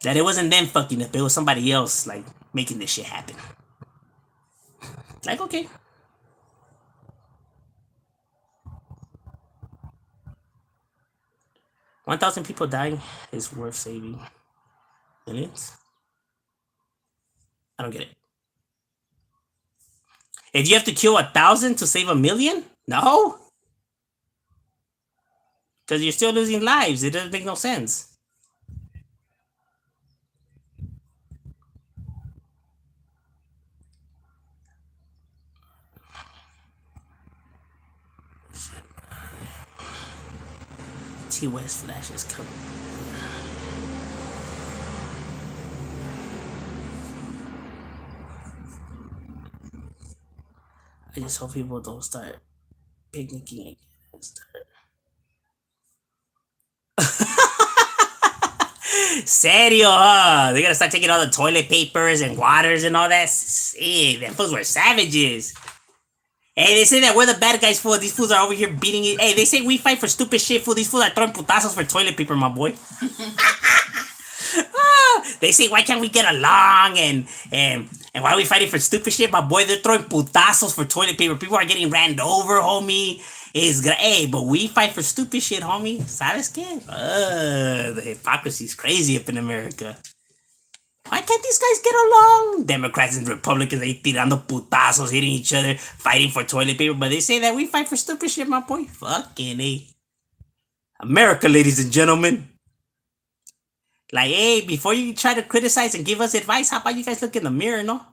That it wasn't them fucking up. It was somebody else, like, making this shit happen. Like, okay. $1,000 people dying is worth saving millions? I don't get it. If you have to kill 1,000 to save 1,000,000, no, because you're still losing lives. It doesn't make no sense. T West Flash is coming. I just hope people don't start picnicking again. Serio, huh? They gotta start taking all the toilet papers and waters and all that. Hey, them fools were savages. Hey, they say that we're the bad guys, fool. These fools are over here beating it. Hey, they say we fight for stupid shit, fool. These fools are throwing putazos for toilet paper, my boy. They say, why can't we get along and why are we fighting for stupid shit? My boy, they're throwing putazos for toilet paper. People are getting ran over, homie. Hey, but we fight for stupid shit, homie. ¿Sabes qué? The hypocrisy is crazy up in America. Why can't these guys get along? Democrats and Republicans, they tirando putazos, hitting each other, fighting for toilet paper, but they say that we fight for stupid shit, my boy. Fucking A. America, ladies and gentlemen. Like, hey, before you try to criticize and give us advice, how about you guys look in the mirror, no?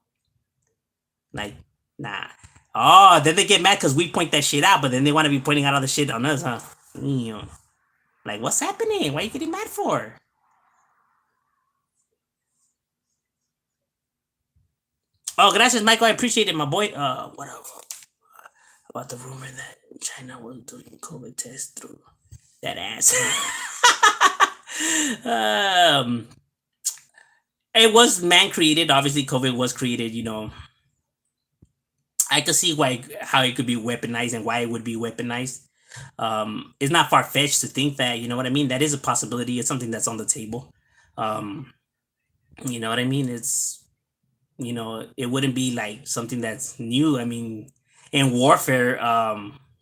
Like, nah. Oh, then they get mad because we point that shit out, but then they want to be pointing out all the shit on us, huh? Like, what's happening? Why are you getting mad for? Oh, gracias, Michael. I appreciate it, my boy. What about the rumor that China was doing COVID tests through that ass? um, it was man created. Obviously, COVID was created. I could see why how it could be weaponized and why it would be weaponized. It's not far fetched to think that, you know what I mean. That is a possibility. It's something that's on the table. Um, you know what I mean. It wouldn't be like something that's new. I mean, in warfare,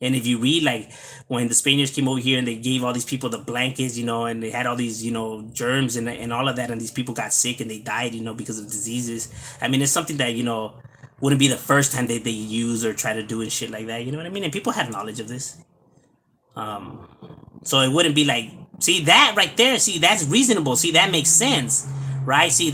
and if you read like when the Spaniards came over here and they gave all these people the blankets, and they had all these, germs and all of that, and these people got sick and they died, because of diseases. I mean, it's something that, wouldn't be the first time that they use or try to do and shit like that. You know what I mean? And people have knowledge of this. Um, so it wouldn't be like, see that right there, see that's reasonable, see that makes sense, right? See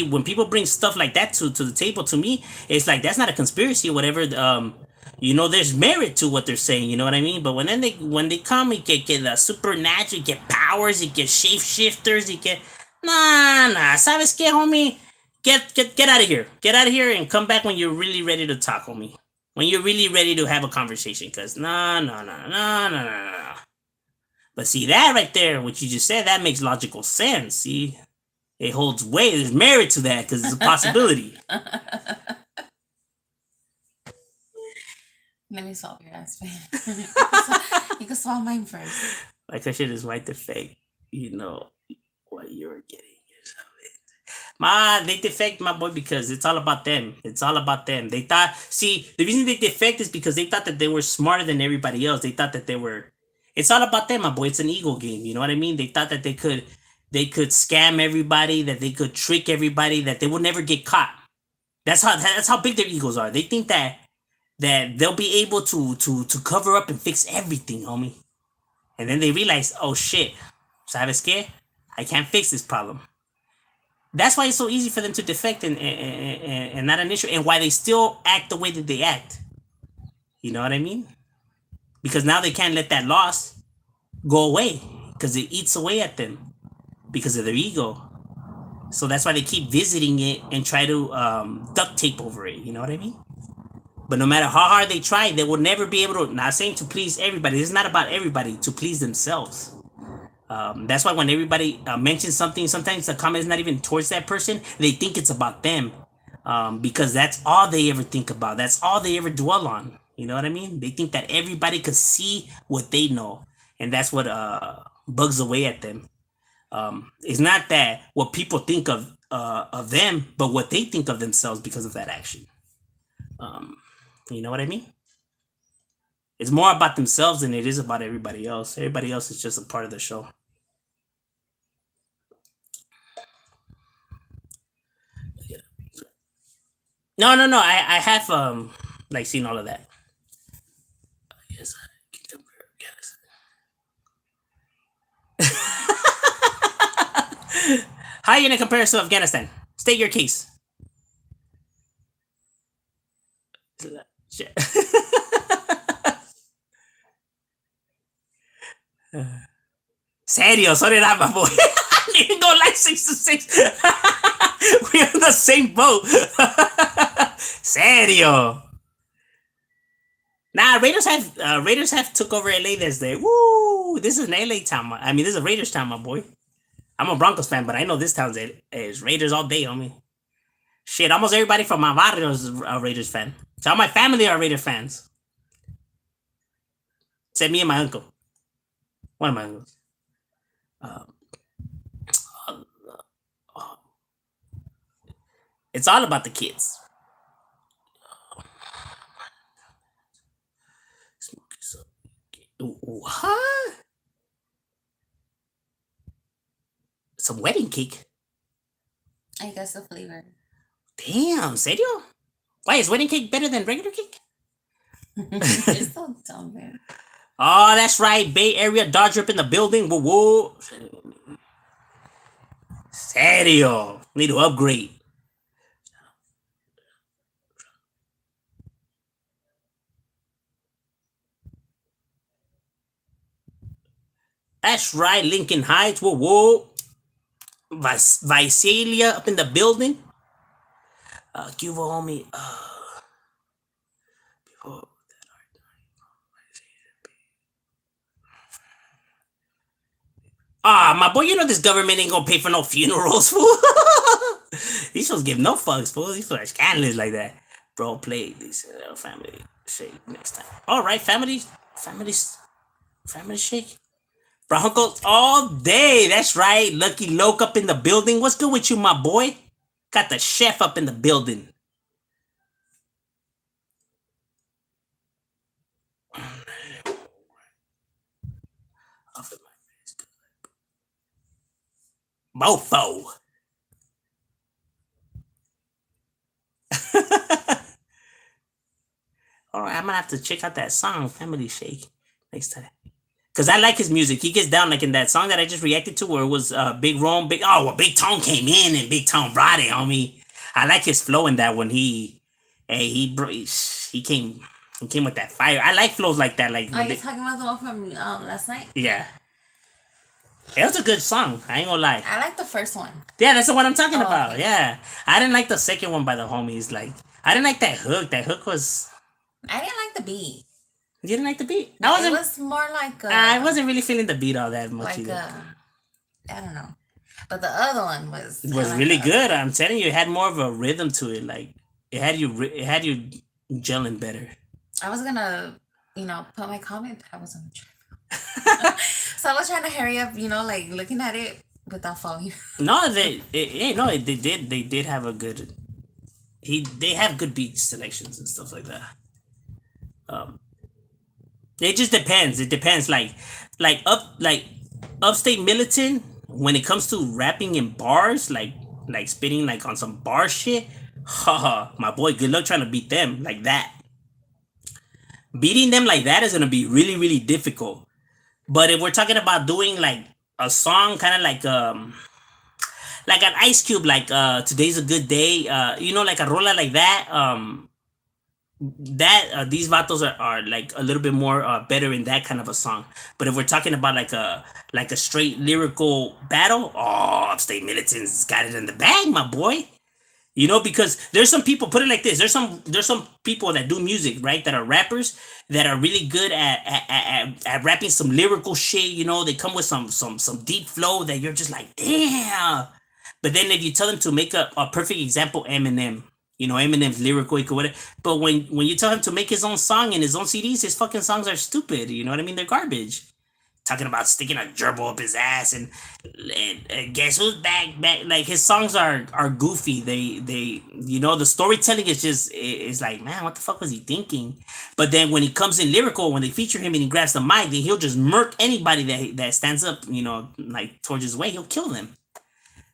when people bring stuff like that to the table, to me, it's like that's not a conspiracy or whatever. There's merit to what they're saying. You know what I mean? But when they come, you get the supernatural, you get powers, you get shapeshifters, you get nah. ¿Sabes qué, homie? Get out of here. Get out of here and come back when you're really ready to talk, homie. When you're really ready to have a conversation, cause no. But see that right there, what you just said, that makes logical sense. See, it holds weight. There's merit to that because it's a possibility. Let me solve your ass, man. You can solve mine first. Like I should just wipe the fake. You know what you're getting. They defect, my boy, because it's all about them. It's all about them. They thought, see, the reason they defect is because they thought that they were smarter than everybody else. They thought that they were. It's all about them, my boy. It's an ego game. You know what I mean? They thought that they could scam everybody, that they could trick everybody, that they would never get caught. That's how big their egos are. They think that they'll be able to cover up and fix everything, homie. And then they realize, oh shit, ¿sabes qué? I can't fix this problem. That's why it's so easy for them to defect and not an issue, and why they still act the way that they act. You know what I mean? Because now they can't let that loss go away because it eats away at them because of their ego. So that's why they keep visiting it and try to duct tape over it. You know what I mean? But no matter how hard they try, they will never be able to. Not saying to please everybody. It's not about everybody. To please themselves. That's why when everybody mentions something, sometimes the comment is not even towards that person. They think it's about them, because that's all they ever think about. That's all they ever dwell on. You know what I mean? They think that everybody could see what they know, and that's what bugs away at them. It's not that what people think of them, but what they think of themselves because of that action. Um, you know what I mean? It's more about themselves than it is about everybody else. Everybody else is just a part of the show. No. I have like seeing all of that. Yes, I can compare Afghanistan. How are you gonna compare us to Afghanistan? State your case. Shit. Serio, so did I, my boy. I didn't go like 6-6. We're in the same boat. Serio. Nah, Raiders have took over LA this day. Woo! This is an LA town. I mean, this is a Raiders town, my boy. I'm a Broncos fan, but I know this town's is Raiders all day, homie. Shit, almost everybody from my barrio is a Raiders fan. So all my family are Raiders fans. Except me and my uncle. One of my uncles. Uh, it's all about the kids. What? Some wedding cake? I guess the flavor. Damn, serio? Why is wedding cake better than regular cake? You're so dumb, man. Oh, that's right. Bay Area Dodger up in the building. Whoa, whoa. Serio. Need to upgrade. That's right. Lincoln Heights. Whoa, whoa. Visalia up in the building. Give a homie. People my boy, you know this government ain't gonna pay for no funerals, fool. These folks give no fucks, fool. These folks are scandalous like that. Bro, play this family shake next time. All right, family shake. Broncos all day. That's right. Lucky Loke up in the building. What's good with you, my boy? Got the chef up in the building. Mofo. All right, I'm gonna have to check out that song, Family Shake, next time. Cause I like his music. He gets down like in that song that I just reacted to, where it was Big Rome, Big Tone came in and Big Tone brought it on me. I like his flow in that one. He came with that fire. I like flows like that. Like Are you talking about the one from last night? yeah, it was a good song. I ain't gonna lie. I like the first one. Yeah, that's the one I'm talking about. Okay. Yeah, I didn't like the second one by the homies. Like I didn't like that hook. That hook was. I didn't like the beat. You didn't like the beat? No, it was more like I wasn't really feeling the beat all that much like either. I don't know. But the other one was It was really good. I'm telling you, it had more of a rhythm to it. Like it had you gelling better. I was gonna, put my comment, but I was on the track. So I was trying to hurry up, like looking at it without falling. No, they did have a good. They have good beat selections and stuff like that. It just depends. It depends. Like upstate militant when it comes to rapping in bars, like spitting like on some bar shit. Haha, my boy, good luck trying to beat them like that. Beating them like that is gonna be really really difficult. But if we're talking about doing like a song, kind of like an Ice Cube, like today's a good day, like a rola like that. That these vatos are like a little bit more better in that kind of a song. But if we're talking about like a straight lyrical battle, Upstate Militants got it in the bag, my boy. Because there's some people, put it like this, there's some people that do music, right, that are rappers that are really good at rapping some lyrical shit. They come with some deep flow that you're just like, damn. But then if you tell them to make a perfect example, Eminem. Eminem's lyrical, he could whatever. But when you tell him to make his own song and his own CDs, his fucking songs are stupid. You know what I mean? They're garbage. Talking about sticking a gerbil up his ass and guess who's back. Like his songs are goofy. They the storytelling is like, man, what the fuck was he thinking? But then when he comes in lyrical, when they feature him and he grabs the mic, then he'll just murk anybody that stands up, like towards his way. He'll kill them.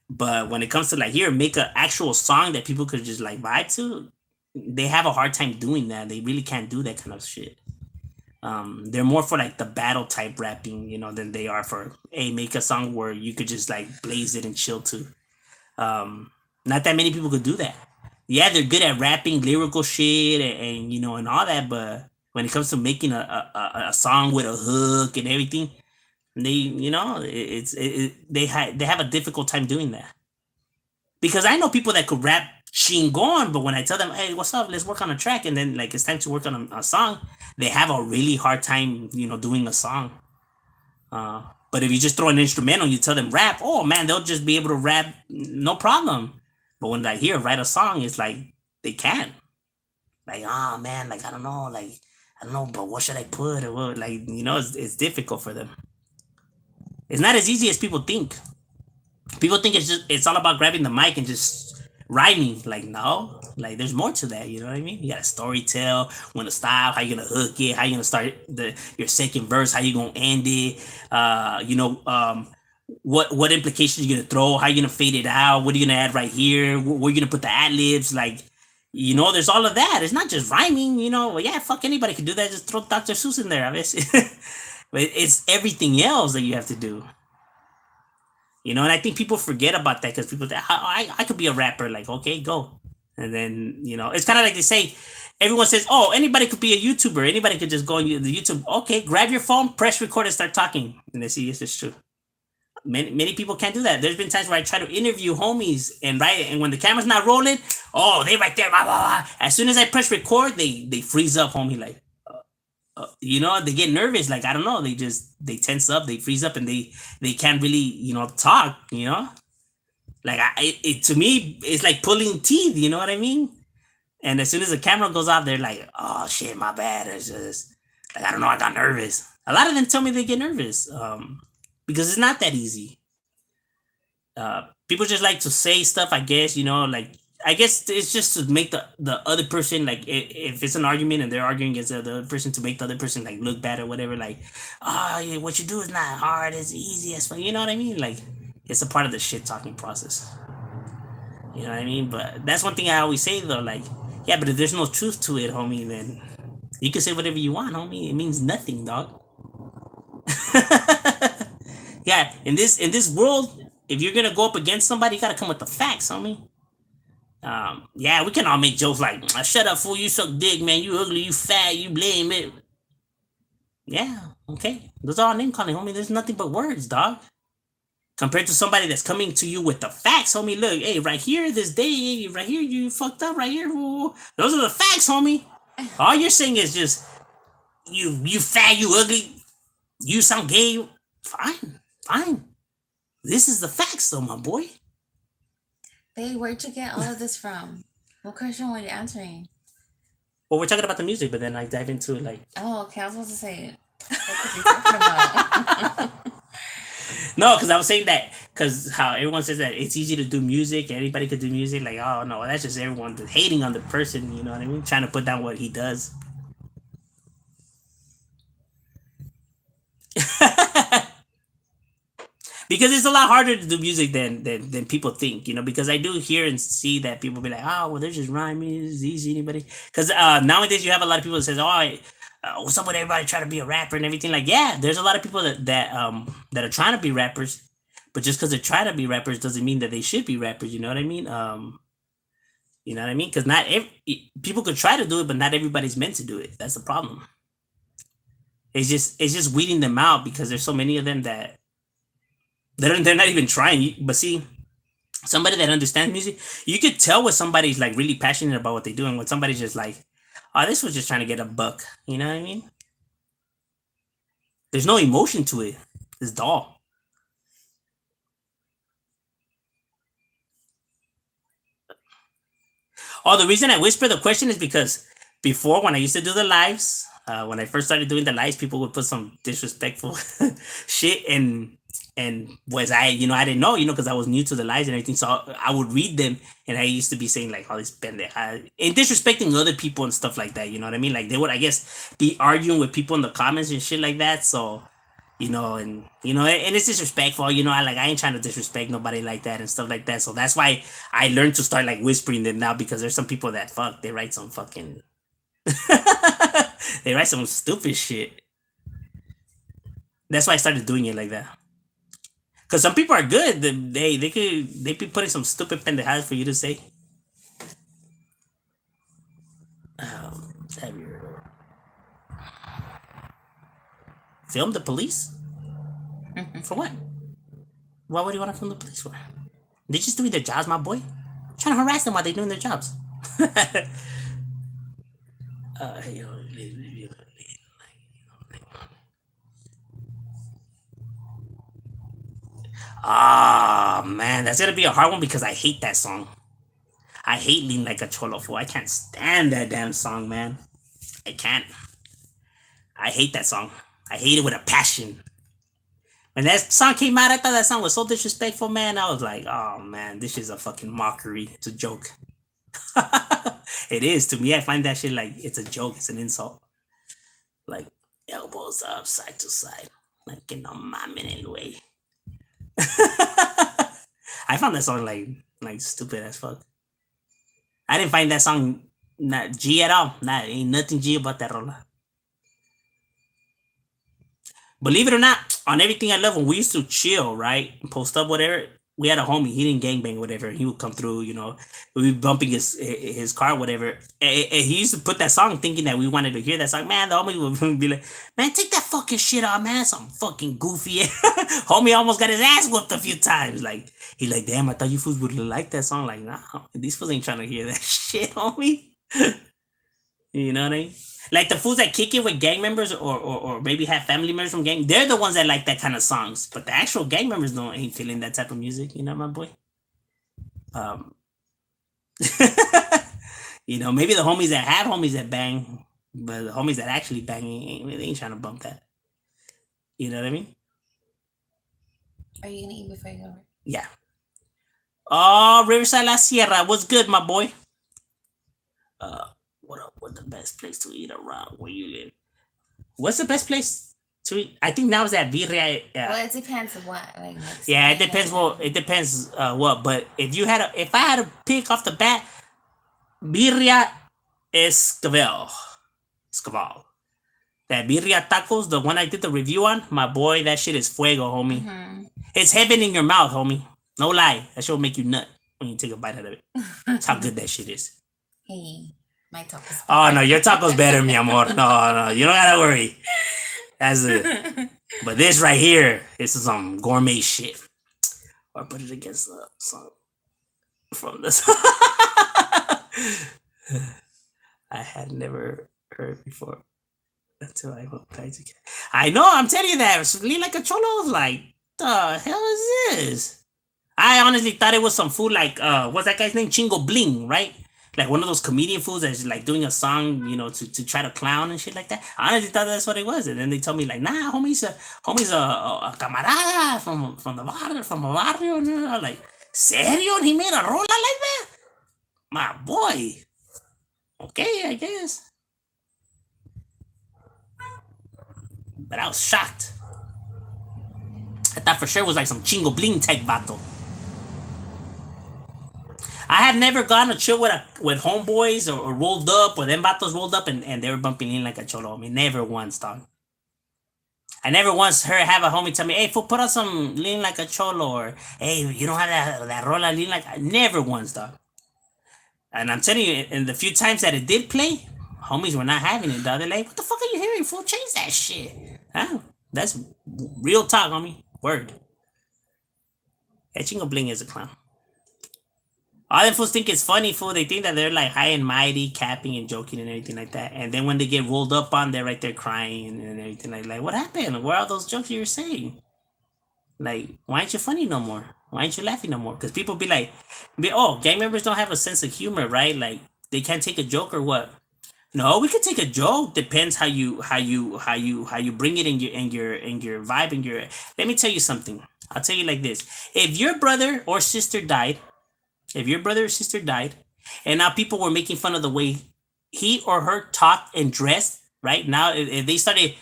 But when it comes to like here, make an actual song that people could just like vibe to, they have a hard time doing that. They really can't do that kind of shit. They're more for like the battle type rapping, than they are for make a song where you could just like blaze it and chill to. Not that many people could do that. Yeah, they're good at rapping lyrical shit and all that, but when it comes to making a song with a hook and everything, they have a difficult time doing that. Because I know people that could rap chingon, but when I tell them, "Hey, what's up? Let's work on a track," and then like it's time to work on a song, they have a really hard time, doing a song. But if you just throw an instrumental, you tell them rap, oh man, they'll just be able to rap no problem. But when I hear write a song, it's like they can't. Like, oh man, like I don't know, but what should I put? Or what? Like, it's difficult for them. It's not as easy as people think. People think it's all about grabbing the mic and just rhyming. Like, no, like there's more to that. You know what I mean? You got to story tell, when to stop, how you gonna hook it, how you gonna start your second verse, how you gonna end it. What implications you gonna throw, how you gonna fade it out, what are you gonna add right here, where you gonna put the ad libs, like. There's all of that. It's not just rhyming, Well, yeah, fuck, anybody can do that. Just throw Dr. Seuss in there, I guess. But it's everything else that you have to do. And I think people forget about that because people think, I could be a rapper. Like, okay, go. And then, it's kind of like they say, everyone says, oh, anybody could be a YouTuber. Anybody could just go on the YouTube. Okay, grab your phone, press record, and start talking. And they see, yes, it's true. Many people can't do that. There's been times where I try to interview homies and when the camera's not rolling, oh, they right there, blah, blah, blah. As soon as I press record, they freeze up, homie. Like, they get nervous. Like, I don't know, they tense up, they freeze up, and they can't really talk. Like to me, it's like pulling teeth. You know what I mean? And as soon as the camera goes off, they're like, oh shit, my bad. It's just like, I don't know, I got nervous. A lot of them tell me they get nervous because it's not that easy. People just like to say stuff, I guess. Like, I guess it's just to make the other person, like, if it's an argument and they're arguing against the other person, to make the other person like look bad or whatever. Like, oh yeah, what you do is not hard, it's easy as fuck. You know what I mean? Like, it's a part of the shit talking process. You know what I mean? But that's one thing I always say though. Like, yeah, but if there's no truth to it, homie, then you can say whatever you want, homie. It means nothing, dog. Yeah, in this world, if you're gonna go up against somebody, you gotta come with the facts, homie. Yeah, we can all make jokes like, "Shut up, fool! You suck dick, man. You ugly, you fat, you blame it." Yeah, okay. Those are all name calling, homie. There's nothing but words, dog. Compared to somebody that's coming to you with the facts, homie. Look, hey, right here, this day, right here, you fucked up, right here. Fool. Those are the facts, homie. All you're saying is just you fat, you ugly, you sound gay. Fine, fine. This is the facts, though, my boy. Babe, where'd you get all of this from? What question were you answering? Well, we're talking about the music, but then I dive into it like. Oh, okay. I was supposed to say, what could you talking about? No, because I was saying that because how everyone says that it's easy to do music, anybody could do music. Like, oh no, that's just everyone hating on the person. You know what I mean? Trying to put down what he does. Because it's a lot harder to do music than people think, because I do hear and see that people be like, oh, well, they're just rhyming, it's easy, anybody. Because nowadays you have a lot of people that says, oh, what's up with everybody trying to be a rapper and everything. Like, yeah, there's a lot of people that are trying to be rappers, but just because they're trying to be rappers doesn't mean that they should be rappers. You know what I mean? You know what I mean? Because not people could try to do it, but not everybody's meant to do it. That's the problem. It's just weeding them out because there's so many of them that they're not even trying. But see, somebody that understands music, you could tell when somebody's like really passionate about what they do, and when somebody's just like, oh, this was just trying to get a buck. You know what I mean? There's no emotion to it. It's dull. Oh, the reason I whisper the question is because before, when I used to do the lives, when I first started doing the lives, people would put some disrespectful shit, and was I didn't know, because I was new to the lives and everything, so I would read them, and I used to be saying like all this pendeja and disrespecting other people and stuff like that. You know what I mean? Like they would, I guess, be arguing with people in the comments and shit like that. So and it's disrespectful. I ain't trying to disrespect nobody like that and stuff like that. So that's why I learned to start like whispering them now, because there's some people that they write some fucking they write some stupid shit. That's why I started doing it like that. Cause some people are good. They be putting some stupid pendejadas for you to say. Have you filmed the police for what? Why would you want to film the police for? They're just doing their jobs, my boy. Trying to harass them while they're doing their jobs. uh, man, that's gonna be a hard one because I hate that song. I hate Lean Like a Cholo fool. I can't stand that damn song, man. I can't. I hate that song. I hate it with a passion. When that song came out, I thought that song was so disrespectful, man. I was like, oh man, this is a fucking mockery. It's a joke. It is to me. I find that shit like it's a joke. It's an insult. Like elbows up, side to side, like que no mamen el way. I found that song like stupid as fuck. I didn't find that song not G at all. Not ain't nothing G about that rola. Believe it or not, on Everything I Love, when we used to chill, right, post up whatever, we had a homie. He didn't gangbang whatever. He would come through, we'd be bumping his car, whatever. And he used to put that song, thinking that we wanted to hear that song. Man, the homie would be like, "Man, take that fucking shit off, man. Some fucking goofy." Homie almost got his ass whooped a few times. Like he like, "Damn, I thought you fools would like that song." Like, nah, these fools ain't trying to hear that shit, homie. You know what I mean? Like the fools that kick it with gang members, or maybe have family members from gang, they're the ones that like that kind of songs. But the actual gang members don't ain't feeling that type of music, my boy. Um, maybe the homies that have homies that bang, but the homies that actually bang they ain't trying to bump that. You know what I mean? Are you gonna eat before you go? Yeah. Oh, Riverside La Sierra, what's good, my boy? What up? What the best place to eat around where you live? What's the best place to eat? I think now is that birria. Well, it depends on what. Like, yeah, it depends. Well, it depends what. But if I had to pick off the bat, birria Esquivel. Esquivel. That birria tacos, the one I did the review on, my boy, that shit is fuego, homie. Mm-hmm. It's heaven in your mouth, homie. No lie. That shit will make you nut when you take a bite out of it. That's how good that shit is. Hey, my tacos. Oh, no, your taco's better, mi amor. No, you don't gotta worry. That's it. But this right here, this is some gourmet shit. Or put it against the song from this. I had never heard before until I hooked Tights again. I know, I'm telling you that. Lean Like a Cholo was like, the hell is this? I honestly thought it was some food like, what's that guy's name? Chingo Bling, right? Like one of those comedian fools that's like doing a song, to try to clown and shit like that. I honestly thought that's what it was. And then they told me like, nah, homie's a camarada from the barrio, from a barrio. And I'm like, serio? He made a rola like that? My boy. Okay, I guess. But I was shocked. I thought for sure it was like some Chingo Bling type vato. I have never gone to chill with homeboys or rolled up, or them vatos rolled up and they were bumping Lean Like a Cholo. I mean, never once, dog. I never once have a homie tell me, "Hey, fool, put on some Lean Like a Cholo," or "Hey, you don't have that rola Lean Like." Never once, dog. And I'm telling you, in the few times that it did play, homies were not having it, dog. They're like, "What the fuck are you hearing, fool? Change that shit." Huh? That's real talk, homie. Word. That Chingo Bling is a clown. All them fools think it's funny, fool. They think that they're like high and mighty, capping and joking and everything like that. And then when they get rolled up on, they're right there crying and everything like, what happened? Where are those jokes you were saying? Like, why ain't you funny no more? Why ain't you laughing no more? Because people be like, gang members don't have a sense of humor, right? Like, they can't take a joke or what? No, we can take a joke. Depends how you bring it in your vibe and your. Let me tell you something. I'll tell you like this: if your brother or sister died. If your brother or sister died, and now people were making fun of the way he or her talked and dressed, right? Now, if they started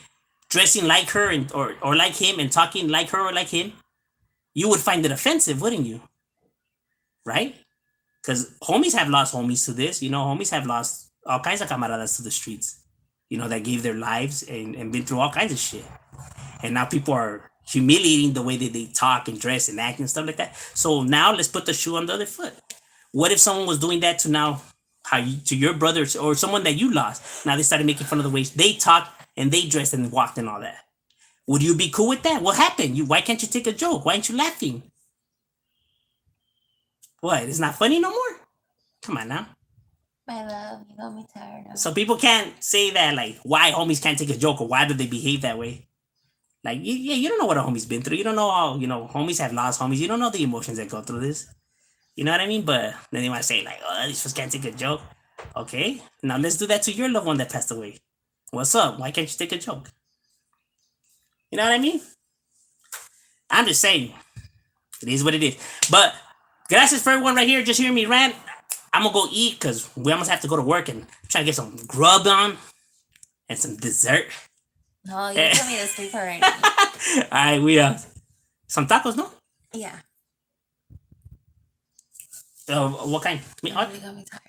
dressing like her and or like him and talking like her or like him, you would find it offensive, wouldn't you? Right? Because homies have lost homies to this. You know, homies have lost all kinds of camaradas to the streets. You know, that gave their lives and been through all kinds of shit. And now people are humiliating the way that they talk and dress and act and stuff like that. So now let's put the shoe on the other foot. What if someone was doing that to now how you, to your brothers or someone that you lost? Now they started making fun of the ways they talked and they dressed and walked and all that. Would you be cool with that? What happened? Why can't you take a joke? Why aren't you laughing? What? It's not funny no more? Come on now. My love, you got me tired of. So people can't say that like why homies can't take a joke or why do they behave that way? Like yeah, you don't know what a homie's been through. You don't know how homies have lost homies. You don't know the emotions that go through this. You know what I mean? But then they want to say like, oh, these just can't take a joke. Okay, now let's do that to your loved one that passed away. What's up? Why can't you take a joke? You know what I mean? I'm just saying, it is what it is. But gracias for everyone right here just hearing me rant. I'm gonna go eat because we almost have to go to work and try to get some grub on and some dessert. No, you told me to sleep already. All right, we some tacos, no? Yeah. What kind? You got me tired.